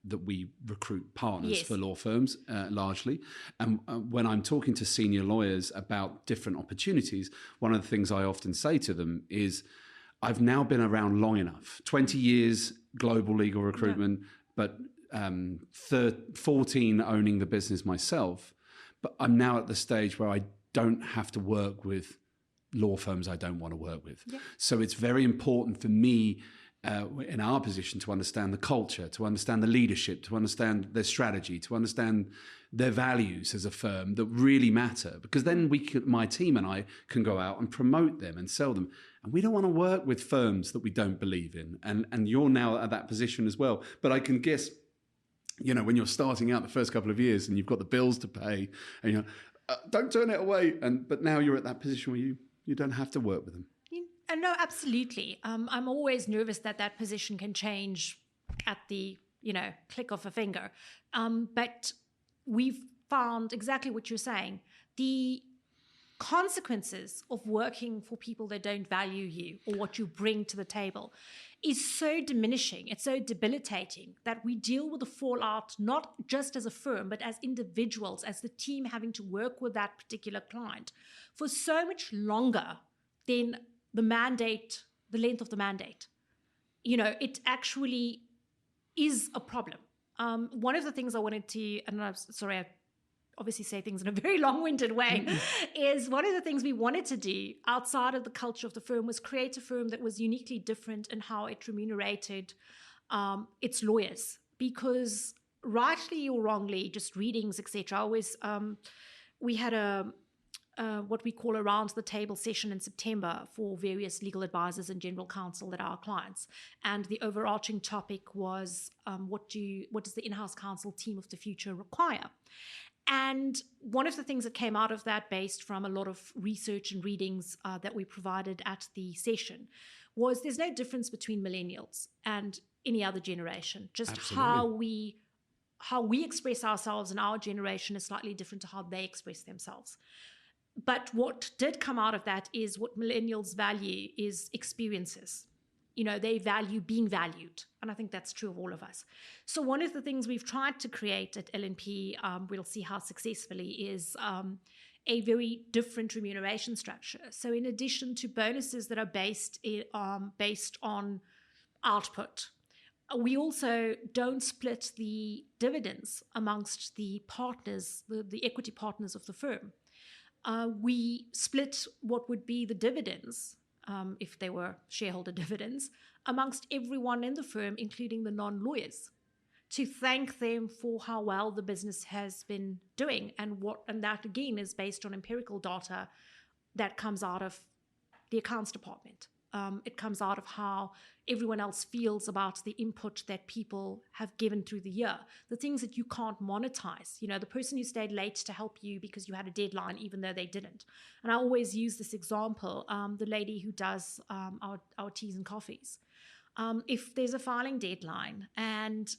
that we recruit partners for law firms largely. And when I'm talking to senior lawyers about different opportunities, one of the things I often say to them is, I've now been around long enough, 20 years global legal recruitment, but 14 owning the business myself, but I'm now at the stage where I don't have to work with law firms I don't want to work with. Yeah. So it's very important for me in our position to understand the culture, to understand the leadership, to understand their strategy, to understand their values as a firm that really matter, because then my team and I can go out and promote them and sell them. And we don't want to work with firms that we don't believe in. And you're now at that position as well. But I can guess, when you're starting out the first couple of years and you've got the bills to pay and don't turn it away. But now you're at that position where you don't have to work with them. No, absolutely. I'm always nervous that position can change at the, click of a finger. But we've found exactly what you're saying. The consequences of working for people that don't value you or what you bring to the table is so diminishing, it's so debilitating that we deal with the fallout not just as a firm, but as individuals, as the team having to work with that particular client for so much longer than the mandate, the length of the mandate. It actually is a problem. One of the things I wanted to, and I'm sorry, I obviously say things in a very long-winded way, is one of the things we wanted to do outside of the culture of the firm was create a firm that was uniquely different in how it remunerated its lawyers. Because rightly or wrongly, just readings, etc. Always, we had what we call a round the table session in September for various legal advisors and general counsel that are our clients. And the overarching topic was what does the in-house counsel team of the future require? And one of the things that came out of that, based from a lot of research and readings that we provided at the session, was there's no difference between millennials and any other generation. Just Absolutely. how we express ourselves in our generation is slightly different to how they express themselves. But what did come out of that is what millennials value is experiences. They value being valued. And I think that's true of all of us. So one of the things we've tried to create at LNP, we'll see how successfully, is a very different remuneration structure. So in addition to bonuses that are based on output, we also don't split the dividends amongst the partners, the equity partners of the firm. We split what would be the dividends, if they were shareholder dividends, amongst everyone in the firm, including the non-lawyers, to thank them for how well the business has been doing. And that, again, is based on empirical data that comes out of the accounts department. It comes out of how everyone else feels about the input that people have given through the year, the things that you can't monetize. The person who stayed late to help you because you had a deadline, even though they didn't. And I always use this example, the lady who does our teas and coffees. If there's a filing deadline and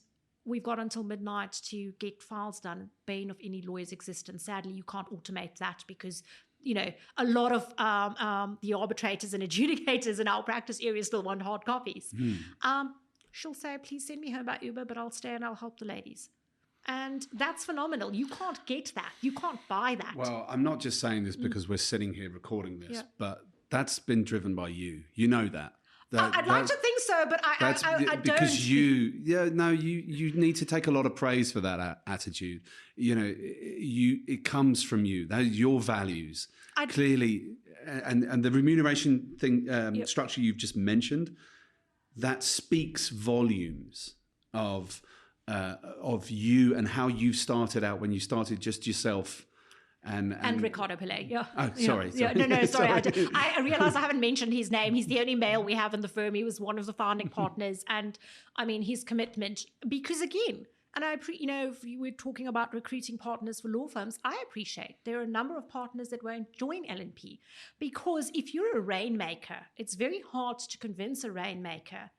we've got until midnight to get files done, bane of any lawyer's existence. Sadly, you can't automate that because a lot of the arbitrators and adjudicators in our practice area still want hard copies. She'll say, please send me home by Uber, but I'll stay and I'll help the ladies. And that's phenomenal. You can't get that. You can't buy that. Well, I'm not just saying this because we're sitting here recording this, but that's been driven by you. You know that. I'd like to think so, but I don't. Because you need to take a lot of praise for that attitude. It comes from you. That is your values. Clearly, and the remuneration thing structure you've just mentioned, that speaks volumes of you and how you started out when you started just yourself. And Ricardo Pillay, yeah. Oh, sorry. Yeah. No, sorry. I realize I haven't mentioned his name. He's the only male we have in the firm. He was one of the founding partners. And I mean, his commitment, because again, and if you were talking about recruiting partners for law firms, I appreciate there are a number of partners that won't join LNP because if you're a rainmaker, it's very hard to convince a rainmaker,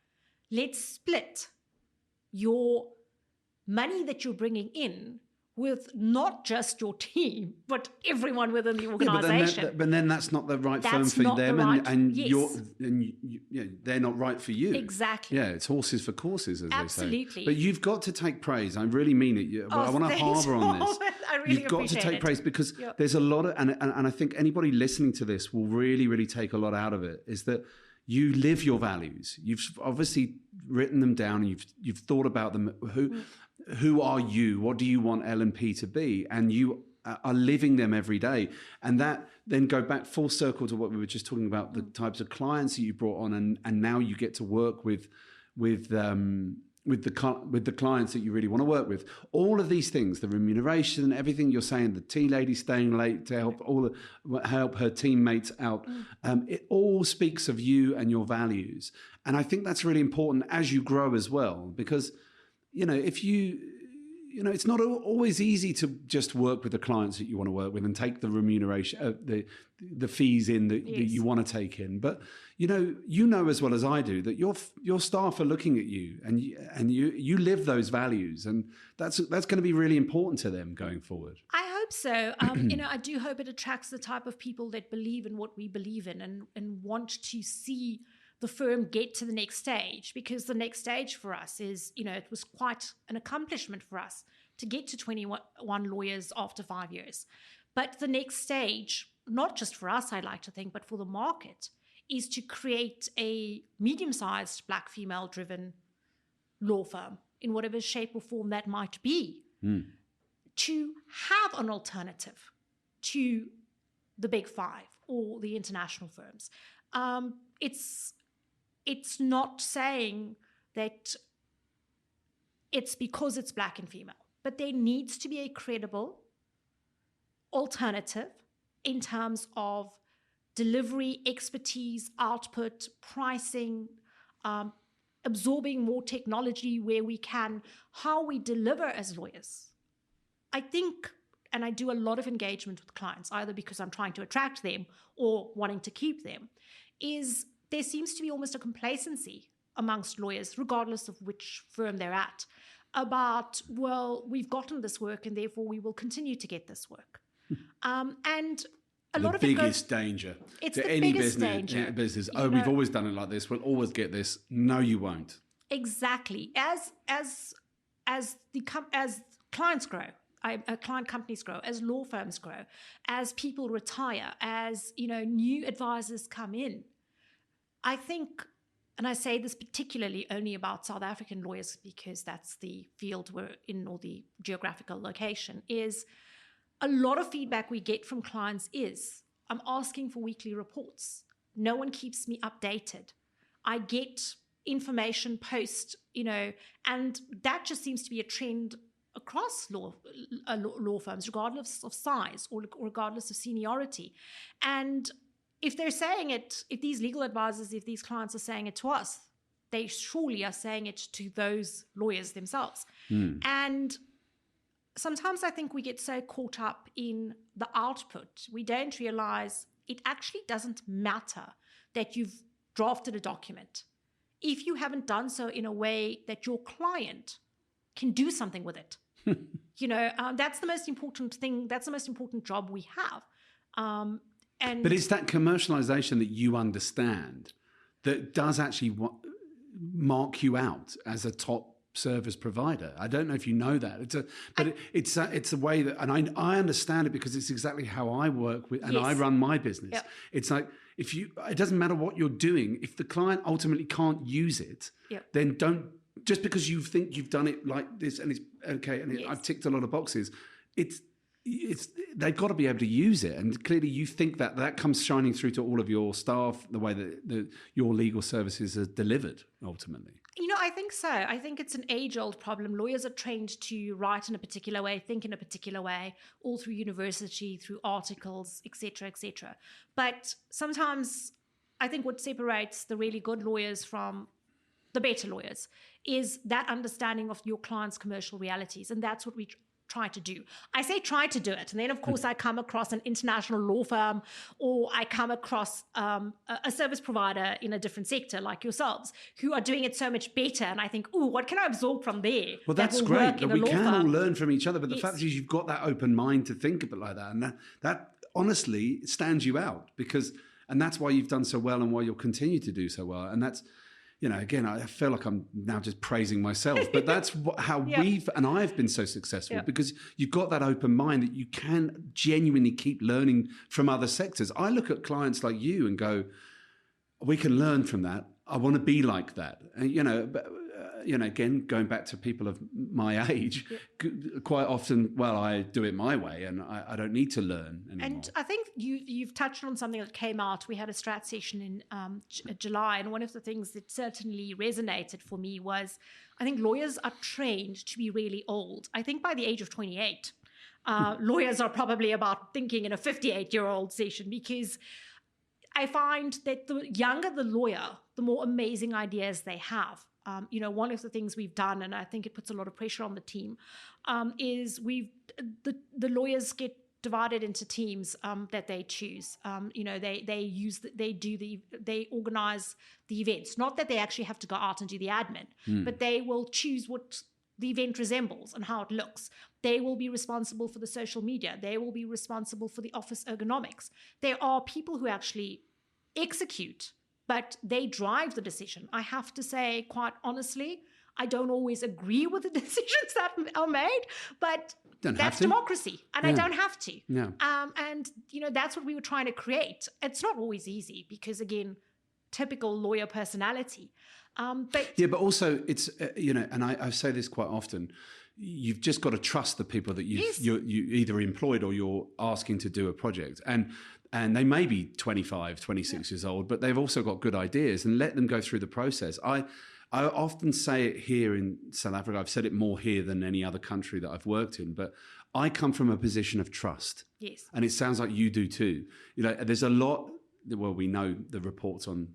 let's split your money that you're bringing in with not just your team, but everyone within the organisation. But then that's not the right firm for them, and they're not right for you. Exactly. Yeah, it's horses for courses, as Absolutely. they say. But you've got to take praise. I really mean it. I want to harbour on this. I really You've got to take it. praise because there's a lot of, and I think anybody listening to this will really, really take a lot out of it, is that you live your values. You've obviously written them down and you've thought about them. Who are you? What do you want L&P to be? And you are living them every day. And that then go back full circle to what we were just talking about, the types of clients that you brought on, and now you get to work with the clients that you really want to work with. All of these things, the remuneration, everything you're saying, the tea lady staying late to help her teammates out, it all speaks of you and your values. And I think that's really important as you grow as well, because if it's not always easy to just work with the clients that you want to work with and take the remuneration, the fees in that you want to take in. But you know as well as I do that your staff are looking at you and you live those values, and that's going to be really important to them going forward. I hope so. I do hope it attracts the type of people that believe in what we believe in and want to see the firm get to the next stage, because the next stage for us is, it was quite an accomplishment for us to get to 21 lawyers after 5 years. But the next stage, not just for us, I'd like to think, but for the market, is to create a medium-sized Black female-driven law firm in whatever shape or form that might be, to have an alternative to the big five or the international firms. It's not saying that it's because it's Black and female, but there needs to be a credible alternative in terms of delivery, expertise, output, pricing, absorbing more technology where we can, how we deliver as lawyers. I think, and I do a lot of engagement with clients, either because I'm trying to attract them or wanting to keep them, is there seems to be almost a complacency amongst lawyers, regardless of which firm they're at, about, well, we've gotten this work and therefore we will continue to get this work. And a lot of it goes... The biggest danger it's to the any biggest business. danger. Business. Oh, we've always done it like this. We'll always get this. No, you won't. Exactly. As clients grow, client companies grow, as law firms grow, as people retire, as new advisors come in, I think, and I say this particularly only about South African lawyers because that's the field we're in, or the geographical location, is a lot of feedback we get from clients is, I'm asking for weekly reports. No one keeps me updated. I get information post, and that just seems to be a trend across law firms, regardless of size or regardless of seniority. And if they're saying it, if these legal advisors, if these clients are saying it to us, they surely are saying it to those lawyers themselves. And sometimes I think we get so caught up in the output, we don't realize it actually doesn't matter that you've drafted a document if you haven't done so in a way that your client can do something with it. That's the most important thing. That's the most important job we have. But it's that commercialization that you understand that does actually mark you out as a top service provider. I don't know if you know that. It's a way that, and I understand it because it's exactly how I work with, and I run my business. Yep. It's like, it doesn't matter what you're doing, if the client ultimately can't use it, then don't, just because you think you've done it like this and it's okay, and I've ticked a lot of boxes, it's they've got to be able to use it. And clearly you think that comes shining through to all of your staff, the way that your legal services are delivered ultimately. I think so. I think it's an age-old problem. Lawyers are trained to write in a particular way, think in a particular way, all through university, through articles, etc., etc. But sometimes I think what separates the really good lawyers from the better lawyers is that understanding of your client's commercial realities. And that's what we try to do. I say try to do it. And then, of course, I come across an international law firm, or I come across a service provider in a different sector like yourselves who are doing it so much better. And I think, what can I absorb from there? Well, that's great. That we can all learn from each other. But the fact is you've got that open mind to think a bit like that. And that honestly stands you out and that's why you've done so well and why you'll continue to do so well. And that's, again, I feel like I'm now just praising myself, but that's how I've been so successful because you've got that open mind that you can genuinely keep learning from other sectors. I look at clients like you and go, we can learn from that. I want to be like that. And, again, going back to people of my age, quite often, I do it my way and I don't need to learn anymore. And I think you've touched on something that came out. We had a strat session in July, and one of the things that certainly resonated for me was I think lawyers are trained to be really old. I think by the age of 28, lawyers are probably about thinking in a 58-year-old session, because I find that the younger the lawyer, the more amazing ideas they have. One of the things we've done, and I think it puts a lot of pressure on the team, is the lawyers get divided into teams that they choose. They organize the events. Not that they actually have to go out and do the admin, but they will choose what the event resembles and how it looks. They will be responsible for the social media. They will be responsible for the office ergonomics. There are people who actually execute, but they drive the decision. I have to say, quite honestly, I don't always agree with the decisions that are made, but that's democracy, and I don't have to. Yeah. And that's what we were trying to create. It's not always easy because, again, typical lawyer personality. But also it's, and I say this quite often, you've just got to trust the people that you either employed or you're asking to do a project. And they may be 25, 26 years old, but they've also got good ideas, and let them go through the process. I often say it here in South Africa. I've said it more here than any other country that I've worked in, but I come from a position of trust. Yes. And it sounds like you do too. There's a lot, well, we know the reports on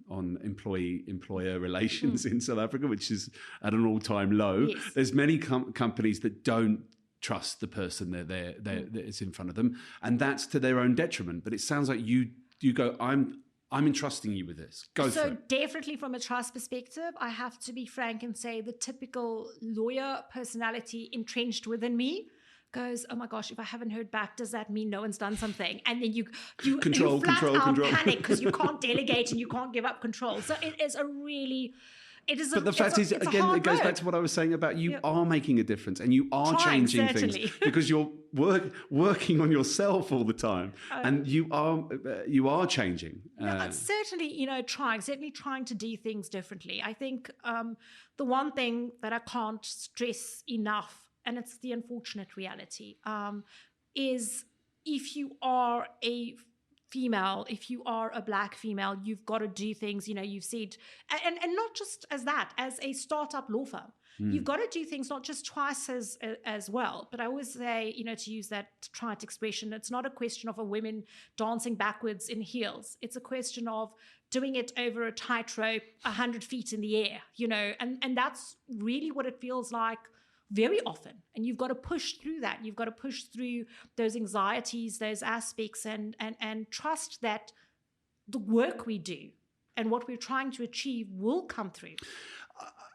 employer relations in South Africa, which is at an all-time low. Yes. There's many companies that don't trust the person that is in front of them, and that's to their own detriment. But it sounds like you go, I'm entrusting you with this. Go for it. So definitely from a trust perspective, I have to be frank and say the typical lawyer personality entrenched within me goes, oh my gosh, if I haven't heard back, does that mean no one's done something? And then you control panic because you can't delegate and you can't give up control. So it is But the fact is, again, it goes back to what I was saying about you are making a difference, and you are changing things because you're working on yourself all the time, and you are changing. Certainly trying to do things differently. I think the one thing that I can't stress enough, and it's the unfortunate reality, is if you are a female, if you are a Black female, you've got to do things, you've said, and not just as that, as a startup law firm, you've got to do things not just twice as well. But I always say, to use that trite expression, it's not a question of a woman dancing backwards in heels. It's a question of doing it over a tightrope, 100 feet in the air, and that's really what it feels like very often. And you've got to push through that. You've got to push through those anxieties, those aspects, and trust that the work we do and what we're trying to achieve will come through.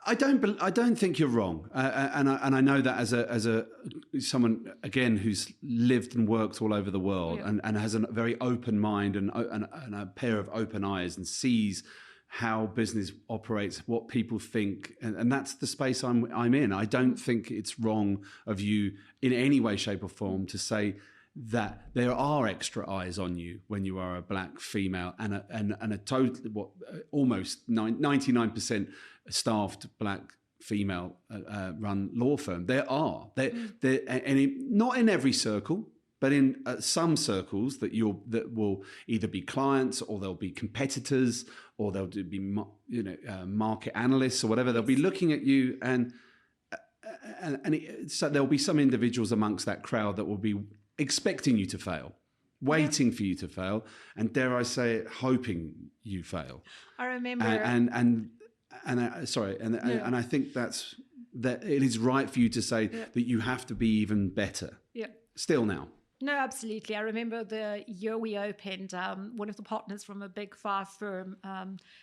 I don't think you're wrong, and I know that as someone again who's lived and worked all over the world and has a very open mind and a pair of open eyes and sees how business operates, what people think, and that's the space I'm in. I don't think it's wrong of you in any way, shape, or form to say that there are extra eyes on you when you are a Black female and a total almost 99% staffed Black female run law firm. There are not in every circle, but in some circles that will either be clients or they'll be competitors or they'll be market analysts or whatever. They'll be looking at you, so there'll be some individuals amongst that crowd that will be expecting you to fail, waiting for you to fail, and dare I say it, hoping you fail. I remember, and I think that it is right for you to say that you have to be even better. Yeah. Still now. No, absolutely. I remember the year we opened, one of the partners from a big 5 firm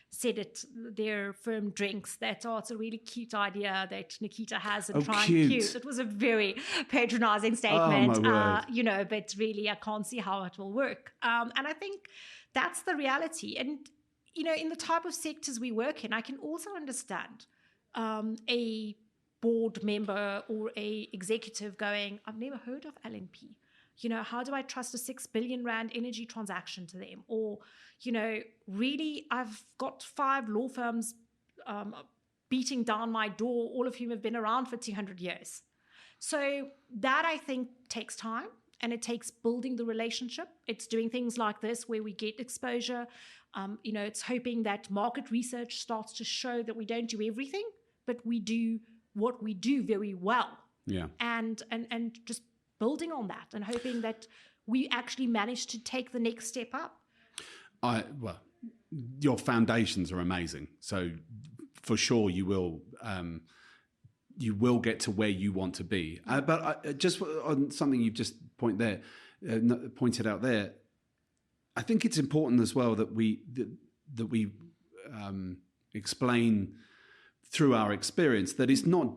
said their firm drinks that, it's a really cute idea that Nikita has and trying cute. It was a very patronizing statement, but really I can't see how it will work. And I think that's the reality. And, in the type of sectors we work in, I can also understand a board member or a executive going, I've never heard of LNP. How do I trust a 6 billion rand energy transaction to them? Or, really, I've got 5 law firms beating down my door, all of whom have been around for 200 years. So that, I think, takes time, and it takes building the relationship. It's doing things like this where we get exposure. It's hoping that market research starts to show that we don't do everything, but we do what we do very well. Yeah. And just building on that and hoping that we actually manage to take the next step up. Your foundations are amazing. So for sure you will get to where you want to be. But just on something you've just pointed out there, I think it's important as well that we explain through our experience that it's not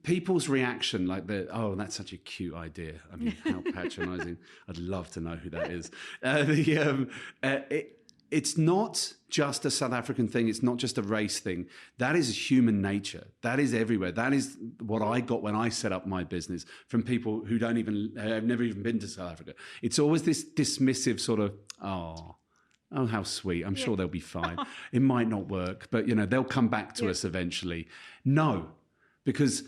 people's reaction like that's such a cute idea. I mean, how patronizing. I'd love to know who that is. It's not just a South African thing. It's not just a race thing. That is human nature. That is everywhere. That is what I got when I set up my business from people who have never even been to South Africa. It's always this dismissive sort of, Oh, how sweet. I'm sure they'll be fine. It might not work, but, they'll come back to us eventually. No, because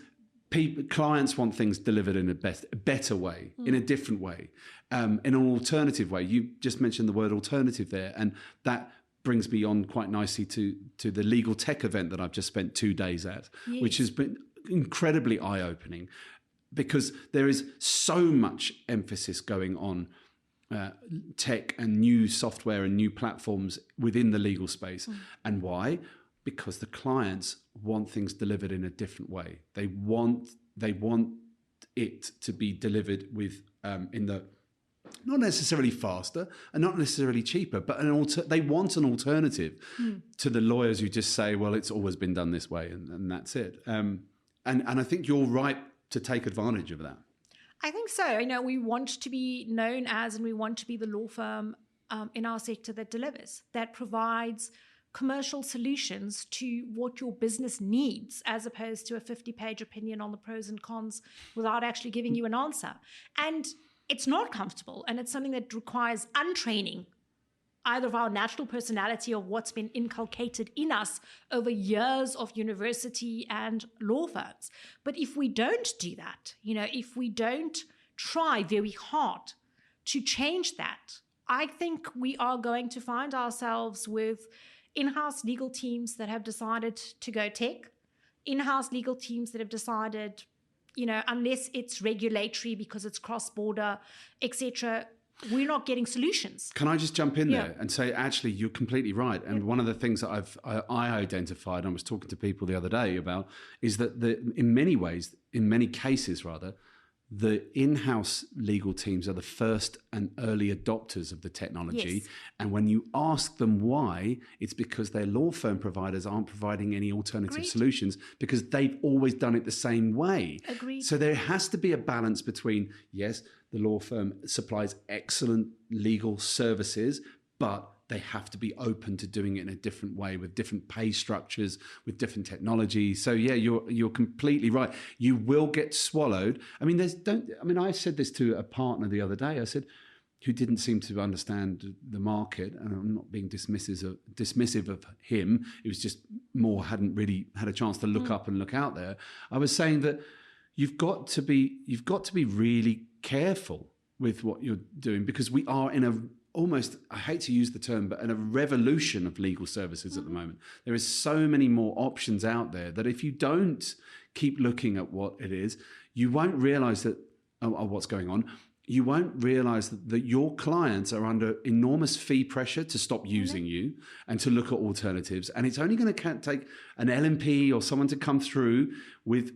clients want things delivered in a better way, in a different way, in an alternative way. You just mentioned the word alternative there, and that brings me on quite nicely to the legal tech event that I've just spent 2 days at, which has been incredibly eye-opening, because there is so much emphasis going on tech and new software and new platforms within the legal space. And why? Because the clients want things delivered in a different way. They want it to be delivered with in the not necessarily faster and not necessarily cheaper, but they want an alternative to the lawyers who just say, well, it's always been done this way, and that's it. And I think you're right to take advantage of that. I think so. We want to be known as, and we want to be the law firm in our sector that delivers, that provides commercial solutions to what your business needs, as opposed to a 50-page opinion on the pros and cons without actually giving you an answer. And it's not comfortable, and it's something that requires untraining, either of our natural personality or what's been inculcated in us over years of university and law firms. But if we don't do that, if we don't try very hard to change that, I think we are going to find ourselves with in-house legal teams that have decided to go tech, in-house legal teams that have decided, unless it's regulatory because it's cross-border, etc., we're not getting solutions. Can I just jump in there and say, actually, you're completely right. And one of the things that I identified, and I was talking to people the other day about, is that in many cases, the in-house legal teams are the first and early adopters of the technology. Yes. And when you ask them why, it's because their law firm providers aren't providing any alternative solutions, because they've always done it the same way. Agreed. So there has to be a balance between, yes, the law firm supplies excellent legal services, but they have to be open to doing it in a different way, with different pay structures, with different technology. So yeah, you're completely right. You will get swallowed. I said this to a partner the other day. I said, who didn't seem to understand the market, and I'm not being dismissive of him. It was just more hadn't really had a chance to look up and look out there. I was saying that you've got to be really careful with what you're doing, because we are in almost, I hate to use the term, but in a revolution of legal services at the moment. There is so many more options out there that if you don't keep looking at what it is, you won't realize that what's going on. You won't realize that your clients are under enormous fee pressure to stop using you and to look at alternatives. And it's only going to take an LMP or someone to come through with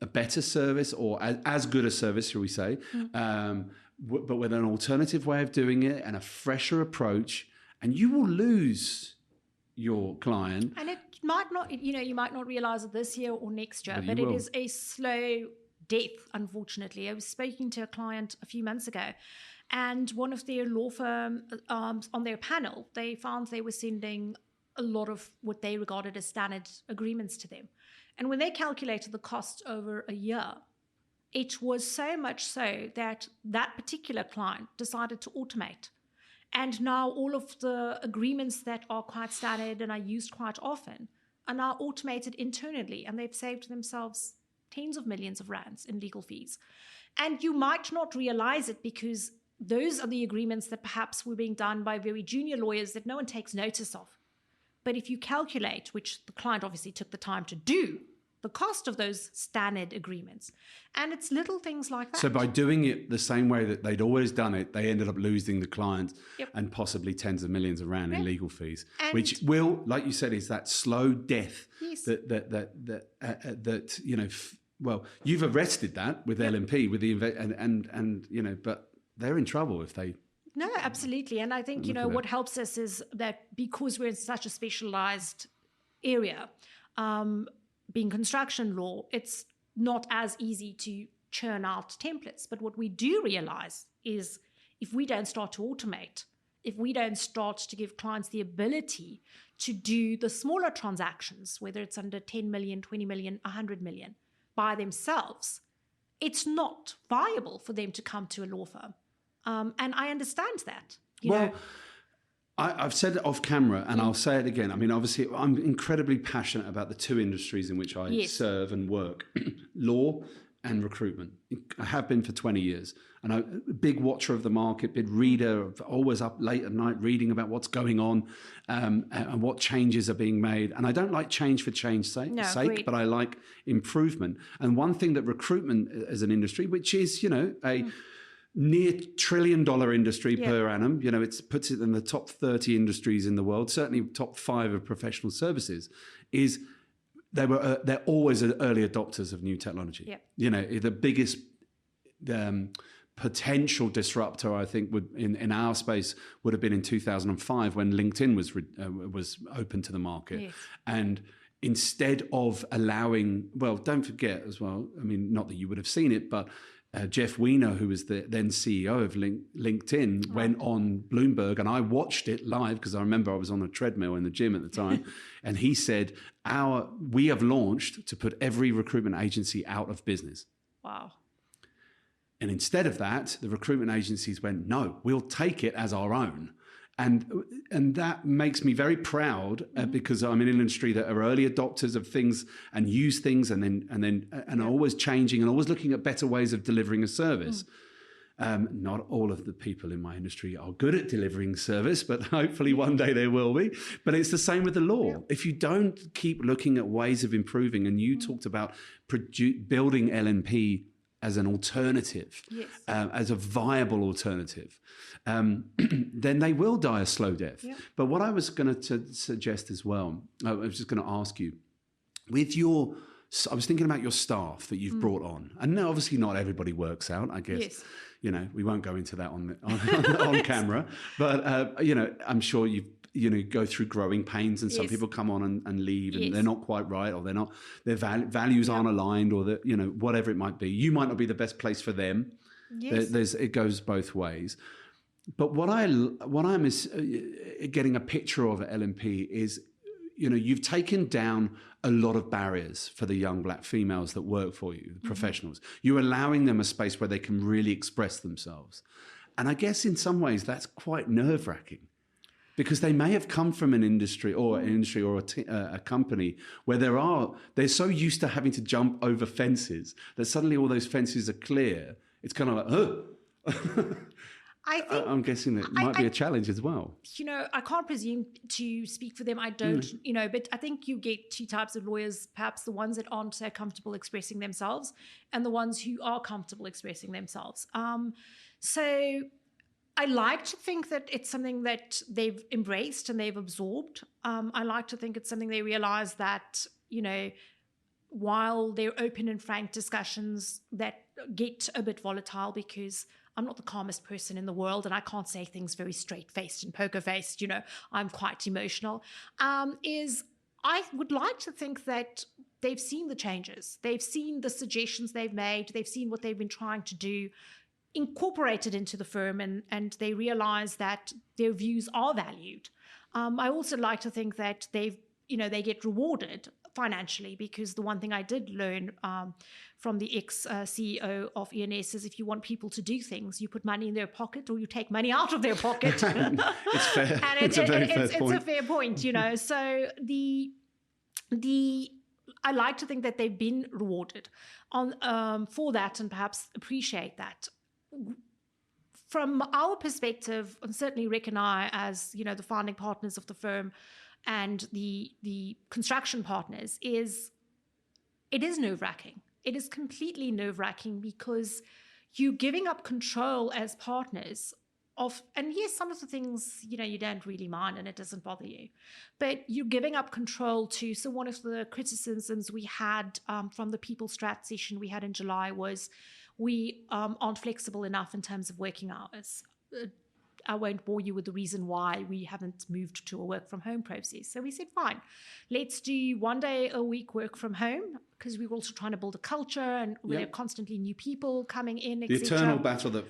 a better service, or as good a service, shall we say, but with an alternative way of doing it and a fresher approach, and you will lose your client. And it might not, you might not realize it this year or next year, but it is a slow death, unfortunately. I was speaking to a client a few months ago, and one of their law firm, on their panel, they found they were sending a lot of what they regarded as standard agreements to them. And when they calculated the cost over a year, it was so much so that that particular client decided to automate. And now all of the agreements that are quite standard and are used quite often are now automated internally, and they've saved themselves tens of millions of rands in legal fees. And you might not realize it, because those are the agreements that perhaps were being done by very junior lawyers that no one takes notice of. But if you calculate, which the client obviously took the time to do, the cost of those standard agreements, and it's little things like that. So by doing it the same way that they'd always done it, they ended up losing the client and possibly tens of millions of rand in legal fees, and which will, like you said, is that slow death that well, you've arrested that with LMP, with the but they're in trouble if they. No, absolutely. And I think, what helps us is that because we're in such a specialized area, being construction law, it's not as easy to churn out templates. But what we do realize is, if we don't start to automate, if we don't start to give clients the ability to do the smaller transactions, whether it's under 10 million, 20 million, 100 million, by themselves, it's not viable for them to come to a law firm. And I understand that. You know. I've said it off camera and I'll say it again. I mean, obviously, I'm incredibly passionate about the two industries in which I serve and work, law and recruitment. I have been for 20 years. And I'm a big watcher of the market, big reader, always up late at night reading about what's going on and what changes are being made. And I don't like change for change's sake, but I like improvement. And one thing that recruitment as an industry, which is, a near $1 trillion industry per annum. It puts it in the top 30 industries in the world, certainly top 5 of professional services, is they're always early adopters of new technology. The biggest potential disruptor, I think, would in our space would have been in 2005 when LinkedIn was open to the market. And instead of allowing, well, don't forget as well, I mean, not that you would have seen it, but Jeff Weiner, who was the then CEO of LinkedIn, went on Bloomberg, and I watched it live because I remember I was on a treadmill in the gym at the time, and he said, we have launched to put every recruitment agency out of business. Wow. And instead of that, the recruitment agencies went, no, we'll take it as our own. And that makes me very proud because I'm in an industry that are early adopters of things and use things and are always changing and always looking at better ways of delivering a service. Not all of the people in my industry are good at delivering service, but hopefully one day they will be. But it's the same with the law. If you don't keep looking at ways of improving, and you talked about building LNP as an alternative, as a viable alternative, then they will die a slow death. But what I was going to suggest as well, I was just going to ask you, I was thinking about your staff that you've brought on. And no, obviously not everybody works out, I guess. We won't go into that on camera. But, I'm sure you go through growing pains, and some people come on and leave, and they're not quite right, or they're not, their values aren't aligned, or whatever it might be. You might not be the best place for them. It goes both ways. But what I'm getting a picture of at LNP is, you've taken down a lot of barriers for the young black females that work for you, the professionals. You're allowing them a space where they can really express themselves. And I guess in some ways that's quite nerve-wracking, because they may have come from an industry or a company where they're so used to having to jump over fences that suddenly all those fences are clear. It's kind of like, oh. I'm guessing that might be a challenge as well. I can't presume to speak for them. I don't, but I think you get two types of lawyers, perhaps the ones that aren't so comfortable expressing themselves and the ones who are comfortable expressing themselves. So I like to think that it's something that they've embraced and they've absorbed. I like to think it's something they realize that, while they're open and frank discussions that get a bit volatile, because I'm not the calmest person in the world and I can't say things very straight-faced and poker-faced, I'm quite emotional, is I would like to think that they've seen the changes. They've seen the suggestions they've made. They've seen what they've been trying to do, incorporated into the firm, and they realize that their views are valued. I also like to think that they get rewarded financially, because the one thing I did learn from the ex-CEO of ENS is if you want people to do things, you put money in their pocket or you take money out of their pocket. It's fair. It's a very fair point. It's a fair point, So I like to think that they've been rewarded for that, and perhaps appreciate that. From our perspective, and certainly Rick and I, as the founding partners of the firm and the construction partners, it is nerve-wracking. It is completely nerve-wracking, because you're giving up control as partners of, and yes, some of the things, you don't really mind and it doesn't bother you, but you're giving up control to, so one of the criticisms we had from the People Strat session we had in July was we aren't flexible enough in terms of working hours. I won't bore you with the reason why we haven't moved to a work from home process. So we said, fine, let's do 1 day a week work from home, because we're also trying to build a culture, and there are constantly new people coming in, the eternal battle that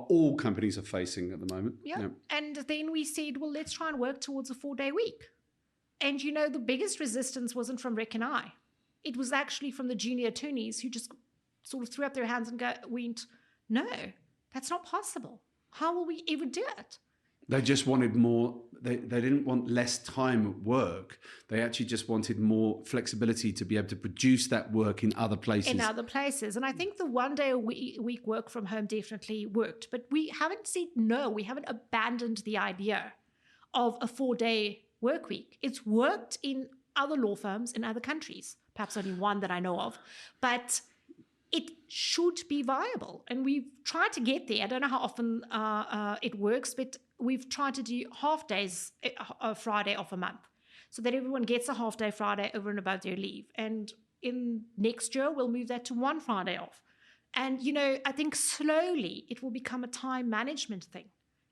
all companies are facing at the moment. And then we said, well, let's try and work towards a 4-day week. And the biggest resistance wasn't from Rick and I. It was actually from the junior attorneys, who just sort of threw up their hands and went, no, that's not possible. How will we ever do it? They just wanted more. They didn't want less time at work. They actually just wanted more flexibility to be able to produce that work in other places. And I think the 1 day a week work from home definitely worked. But we haven't we haven't abandoned the idea of a 4-day work week. It's worked in other law firms in other countries, perhaps only one that I know of. But it should be viable. And we've tried to get there. I don't know how often it works, but we've tried to do half days, a Friday off a month, so that everyone gets a half day Friday over and above their leave. And in next year, we'll move that to 1 Friday off. And, I think slowly it will become a time management thing.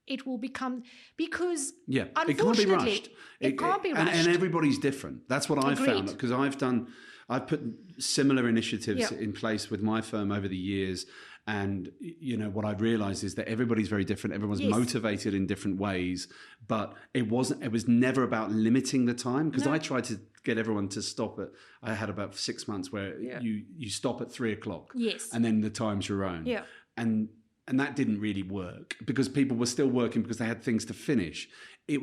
It will become, because unfortunately, it can't be rushed. And everybody's different. That's what I've found, because I've put similar initiatives in place with my firm over the years. And, what I've realized is that everybody's very different. Everyone's motivated in different ways, but it was never about limiting the time, because I tried to get everyone to stop I had about 6 months where you stop at 3:00. Yes. And then the time's your own. Yeah. And that didn't really work, because people were still working because they had things to finish. It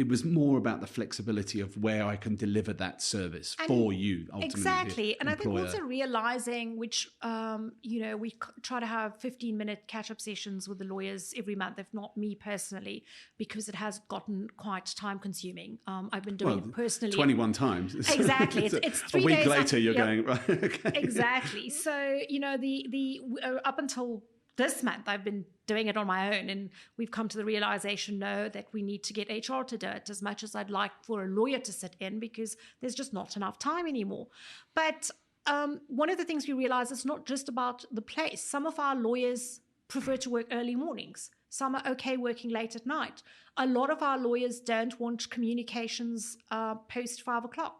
was more about the flexibility of where I can deliver that service for you, ultimately. Exactly. And I think also realizing, which, we try to have 15-minute catch-up sessions with the lawyers every month, if not me personally, because it has gotten quite time-consuming. I've been doing it personally. 21 times. Exactly. It's 3 days. A week days later, you're going, right, okay. Exactly. So, the up until this month, I've been doing it on my own, and we've come to the realization that we need to get HR to do it, as much as I'd like for a lawyer to sit in, because there's just not enough time anymore. But one of the things we realize is not just about the place. Some of our lawyers prefer to work early mornings. Some are okay working late at night. A lot of our lawyers don't want communications post 5:00.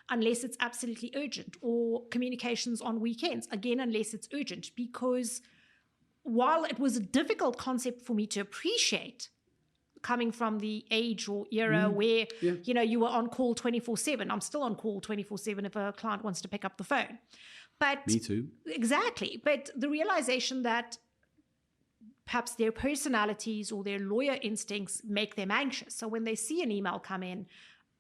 Unless it's absolutely urgent, or communications on weekends, again, unless it's urgent, because while it was a difficult concept for me to appreciate, coming from the age or era where, you were on call 24/7. I'm still on call 24/7 if a client wants to pick up the phone. But me too. Exactly. But the realization that perhaps their personalities or their lawyer instincts make them anxious. So when they see an email come in,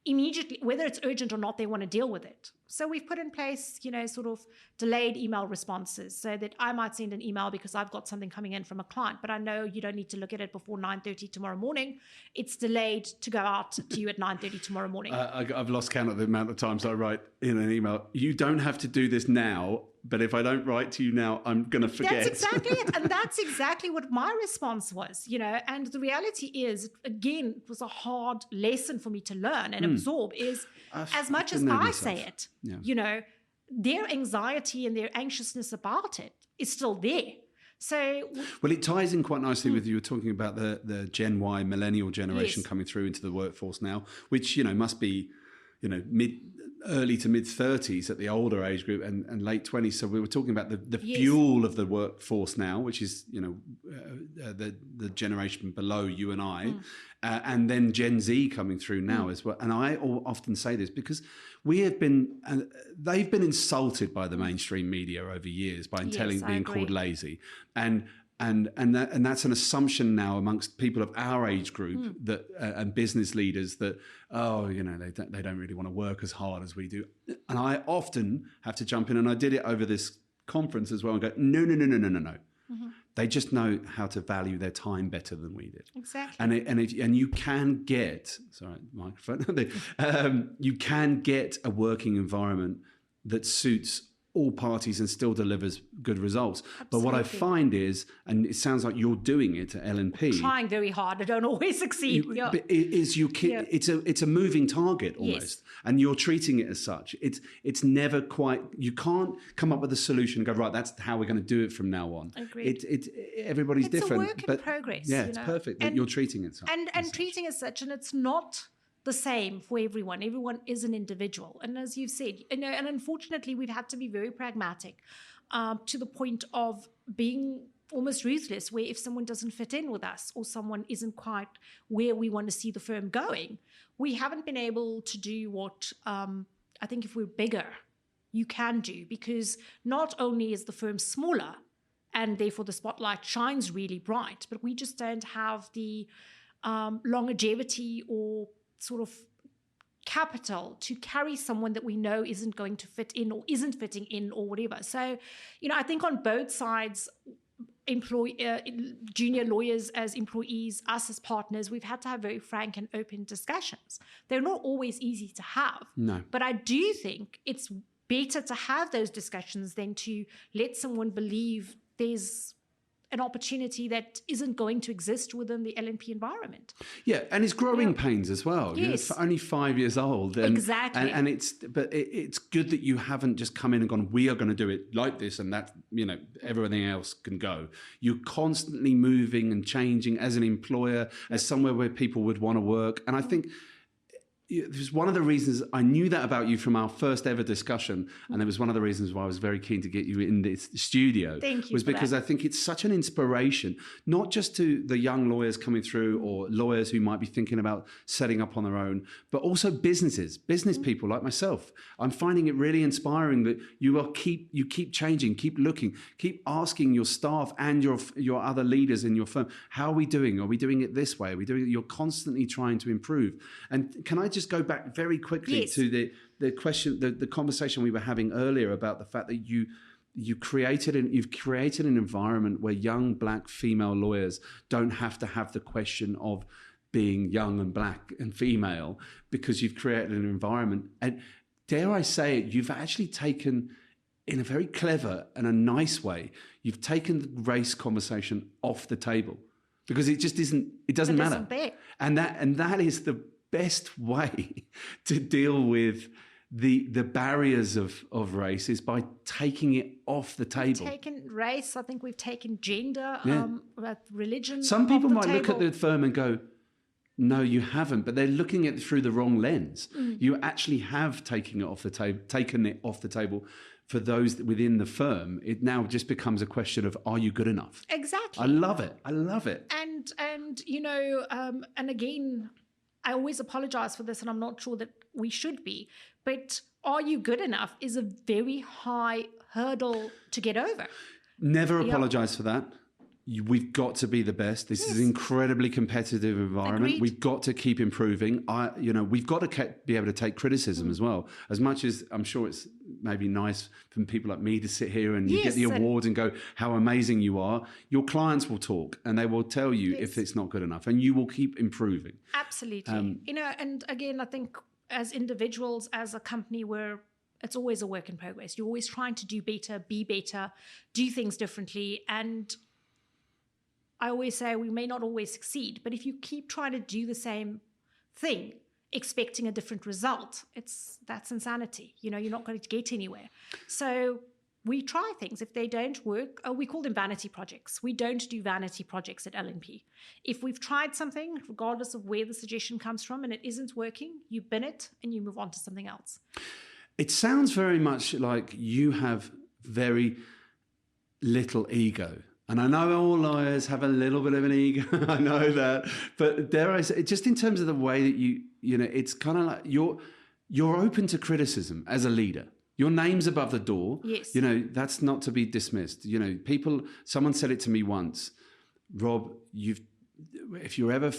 immediately, whether it's urgent or not, they want to deal with it. So we've put in place, sort of delayed email responses, so that I might send an email because I've got something coming in from a client, but I know you don't need to look at it before 9:30 tomorrow morning. It's delayed to go out to you at 9:30 tomorrow morning. I've lost count of the amount of times I write in an email, you don't have to do this now, but if I don't write to you now, I'm going to forget. That's exactly it. And that's exactly what my response was, and the reality is, again, it was a hard lesson for me to learn and absorb, is as much as I say it, their anxiety and their anxiousness about it is still there. So, well, it ties in quite nicely with, you were talking about the Gen Y millennial generation coming through into the workforce now, which, must be, early to mid 30s at the older age group, and late 20s. So we were talking about the fuel of the workforce now, which is, the generation below you and I, and then Gen Z coming through now as well. And I often say this because they've been insulted by the mainstream media over years by being called lazy. And that's an assumption now amongst people of our age group that and business leaders that, they don't really want to work as hard as we do. And I often have to jump in, and I did it over this conference as well, and go, no. Mm-hmm. They just know how to value their time better than we did. Exactly. And you can get, microphone, you can get a working environment that suits all parties and still delivers good results. Absolutely. But what I find is, and it sounds like you're doing it at L&P, trying very hard, I don't always succeed. It's a moving target almost, and you're treating it as such. It's never quite. You can't come up with a solution and go, right, that's how we're going to do it from now on. Agreed. Everybody's different. It's a work in progress. Yeah, it's perfect that you're treating it such. And treating it as such, and it's not the same for everyone. Everyone is an individual. And as you've said, and unfortunately, we've had to be very pragmatic to the point of being almost ruthless, where if someone doesn't fit in with us or someone isn't quite where we want to see the firm going, we haven't been able to do what I think if we're bigger, you can do, because not only is the firm smaller and therefore the spotlight shines really bright, but we just don't have the longevity or sort of capital to carry someone that we know isn't going to fit in or isn't fitting in or whatever. So, I think on both sides, junior lawyers as employees, us as partners, we've had to have very frank and open discussions. They're not always easy to have. No. But I do think it's better to have those discussions than to let someone believe there's an opportunity that isn't going to exist within the LNP environment. Yeah, and it's growing pains as well. Yes. It's only 5 years old. And, exactly. And it's good that you haven't just come in and gone, we are going to do it like this, and that, everything else can go. You're constantly moving and changing as an employer, as somewhere where people would want to work. And I think it was one of the reasons I knew that about you from our first ever discussion, and it was one of the reasons why I was very keen to get you in this studio. Thank you. Was because I think it's such an inspiration, not just to the young lawyers coming through or lawyers who might be thinking about setting up on their own, but also business people like myself. I'm finding it really inspiring that you keep changing, keep looking, keep asking your staff and your other leaders in your firm, how are we doing? Are we doing it this way? Are we doing it? You're constantly trying to improve. And can I just go back very quickly to the question, the conversation we were having earlier about the fact that you've created an environment where young Black female lawyers don't have to have the question of being young and Black and female, because you've created an environment. And dare I say it, you've actually taken, in a very clever and a nice way, you've taken the race conversation off the table, because it just isn't, it doesn't matter. And that is the best way to deal with the barriers of race, is by taking it off the table. We've taken race, I think we've taken gender, religion. Some people might table. look at the firm and go, no, you haven't, but they're looking at it through the wrong lens. You actually have taken it off the table for those within the firm. It now just becomes a question of, are you good enough? Exactly. I love it. And and again, I always apologize for this, and I'm not sure that we should be, but are you good enough is a very high hurdle to get over. Never apologize for that. We've got to be the best. This is an incredibly competitive environment. Agreed. We've got to keep improving. We've got to be able to take criticism as well. As much as I'm sure it's maybe nice for people like me to sit here and you get the award and go, how amazing you are. Your clients will talk and they will tell you if it's not good enough, and you will keep improving. Absolutely. And again, I think as individuals, as a company, it's always a work in progress. You're always trying to do better, be better, do things differently. And I always say we may not always succeed, but if you keep trying to do the same thing, expecting a different result, that's insanity. You're not going to get anywhere. So we try things. If they don't work, we call them vanity projects. We don't do vanity projects at LNP. If we've tried something, regardless of where the suggestion comes from, and it isn't working, you bin it and you move on to something else. It sounds very much like you have very little ego. And I know all lawyers have a little bit of an ego. I know that. But dare I say, just in terms of the way that it's kind of like you're open to criticism as a leader. Your name's above the door. Yes. That's not to be dismissed. Someone said it to me once, Rob, if you're ever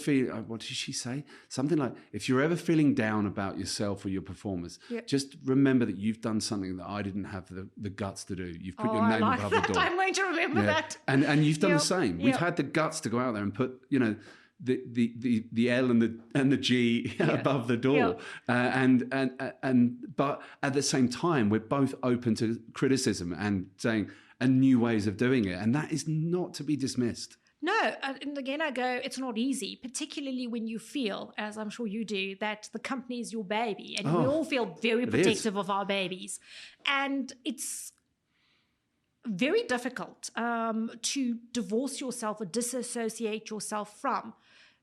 what did she say? Something like, if you're ever feeling down about yourself or your performance, just remember that you've done something that I didn't have the guts to do. You've put your name above the door. I'm going to remember that. And you've done the same. We've had the guts to go out there and put, the L and the G above the door. But at the same time, we're both open to criticism and saying new ways of doing it. And that is not to be dismissed. No, and again, I go, it's not easy, particularly when you feel, as I'm sure you do, that the company is your baby. And we all feel very protective of our babies. And it's very difficult to divorce yourself or disassociate yourself from.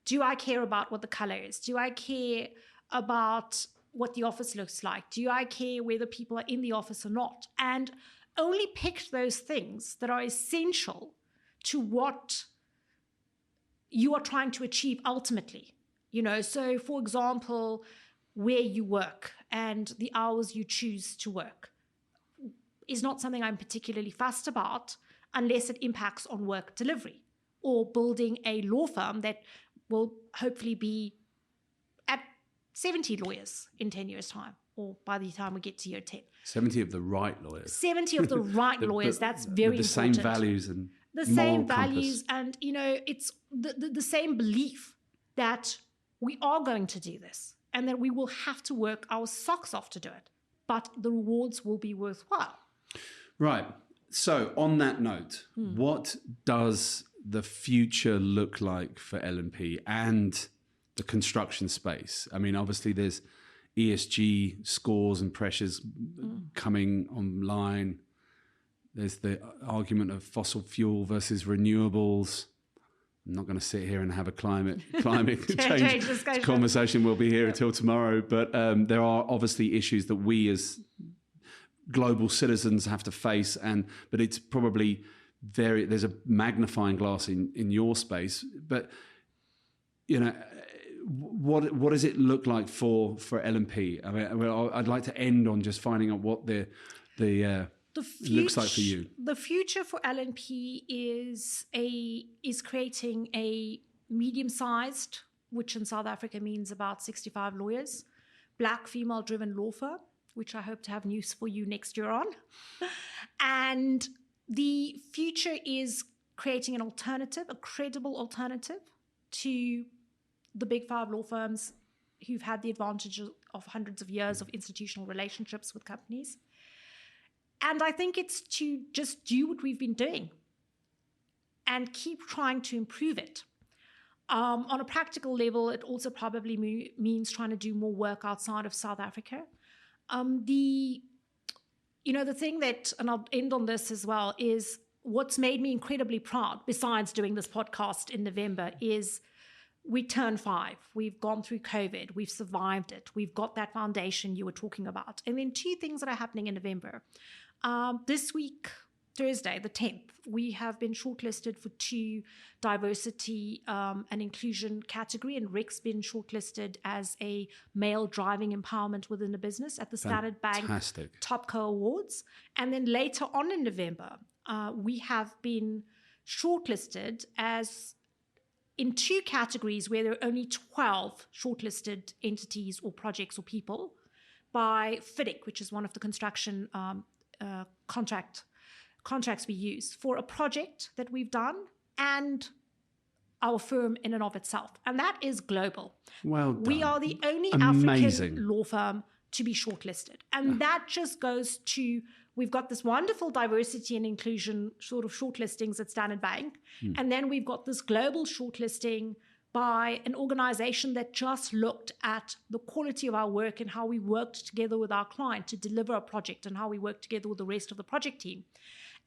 Do I care about what the color is? Do I care about what the office looks like? Do I care whether people are in the office or not? And only pick those things that are essential to what you are trying to achieve ultimately. So for example, where you work and the hours you choose to work is not something I'm particularly fussed about unless it impacts on work delivery or building a law firm that will hopefully be at 70 lawyers in 10 years' time, or by the time we get to year 10. 70 of the right lawyers. 70 of the right lawyers. That's very with the important. same values and the moral same compass. values, and it's the same belief that we are going to do this and that we will have to work our socks off to do it, but the rewards will be worthwhile. Right. So on that note, what does the future look like for L&P and the construction space? I mean, obviously there's ESG scores and pressures coming online. There's the argument of fossil fuel versus renewables. I'm not going to sit here and have a climate change conversation. We'll be here until tomorrow. But there are obviously issues that we as global citizens have to face. But it's probably there's a magnifying glass in your space. But, what does it look like for L&P? I mean, I'd like to end on just finding out what the looks like for you. The future for L&P is creating a medium-sized, which in South Africa means about 65 lawyers, Black female-driven law firm, which I hope to have news for you next year on. And the future is creating an alternative, a credible alternative to the big five law firms who've had the advantage of hundreds of years of institutional relationships with companies. And I think it's to just do what we've been doing and keep trying to improve it. On a practical level, it also probably means trying to do more work outside of South Africa. The thing that, and I'll end on this as well, is what's made me incredibly proud, besides doing this podcast in November, is we turned 5. We've gone through COVID. We've survived it. We've got that foundation you were talking about. And then 2 things that are happening in November. This week, Thursday, the 10th, we have been shortlisted for 2 diversity and inclusion category, and Rick's been shortlisted as a male driving empowerment within the business at the Standard Bank Topco Awards. And then later on in November, we have been shortlisted as in 2 categories where there are only 12 shortlisted entities or projects or people by FIDIC, which is one of the construction contracts we use for a project that we've done and our firm in and of itself. And that is global. Well done. We are the only Amazing. African law firm to be shortlisted. And that just goes to, we've got this wonderful diversity and inclusion sort of shortlistings at Standard Bank. And then we've got this global shortlisting by an organization that just looked at the quality of our work and how we worked together with our client to deliver a project and how we worked together with the rest of the project team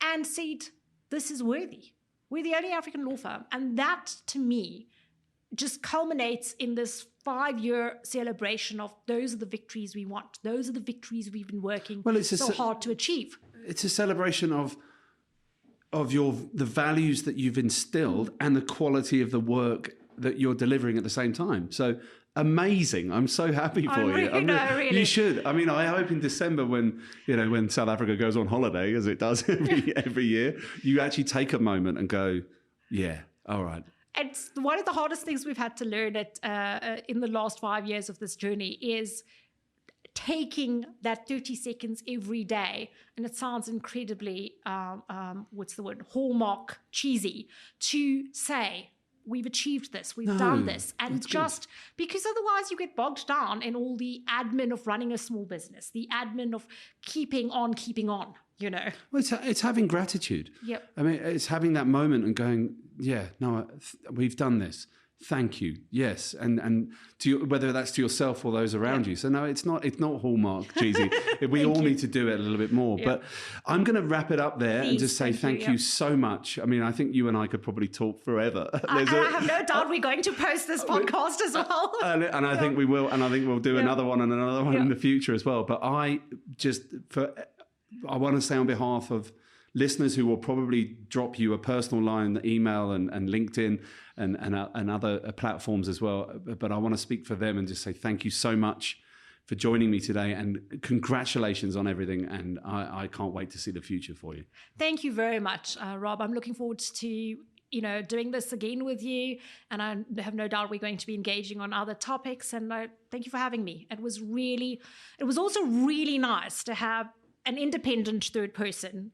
and said, this is worthy. We're the only African law firm. And that, to me, just culminates in this 5-year celebration of those are the victories we want. Those are the victories we've been working so hard to achieve. It's a celebration of the values that you've instilled and the quality of the work that you're delivering at the same time. So amazing. I'm so happy for you. Really. You should. I mean, I hope in December when South Africa goes on holiday, as it does every year, you actually take a moment and go, yeah, all right. It's one of the hardest things we've had to learn in the last 5 years of this journey is taking that 30 seconds every day, and it sounds incredibly, hallmark cheesy, to say, we've achieved this, we've done this. And just because otherwise you get bogged down in all the admin of running a small business, the admin of keeping on, Well, it's having gratitude. Yep. I mean, it's having that moment and going, yeah, no, we've done this. Thank you. Yes. And whether that's to yourself or those around you. So no, it's not hallmark cheesy. We all need to do it a little bit more. But I'm going to wrap it up there and just say thank you so much. I mean, I think you and I could probably talk forever. I have no doubt we're going to post this podcast as well. And I think we will. And I think we'll do another one and another one in the future as well. But I want to say on behalf of listeners who will probably drop you a personal line, email and LinkedIn and other platforms as well. But I want to speak for them and just say thank you so much for joining me today and congratulations on everything. And I can't wait to see the future for you. Thank you very much, Rob. I'm looking forward to doing this again with you. And I have no doubt we're going to be engaging on other topics. And thank you for having me. It was also really nice to have an independent third person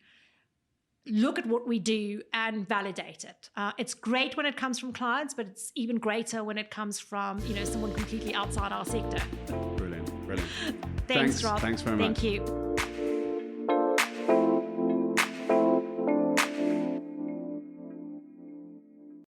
look at what we do and validate it. It's great when it comes from clients, but it's even greater when it comes from, someone completely outside our sector. Brilliant. Thanks, Rob. Thanks very much. Thank you.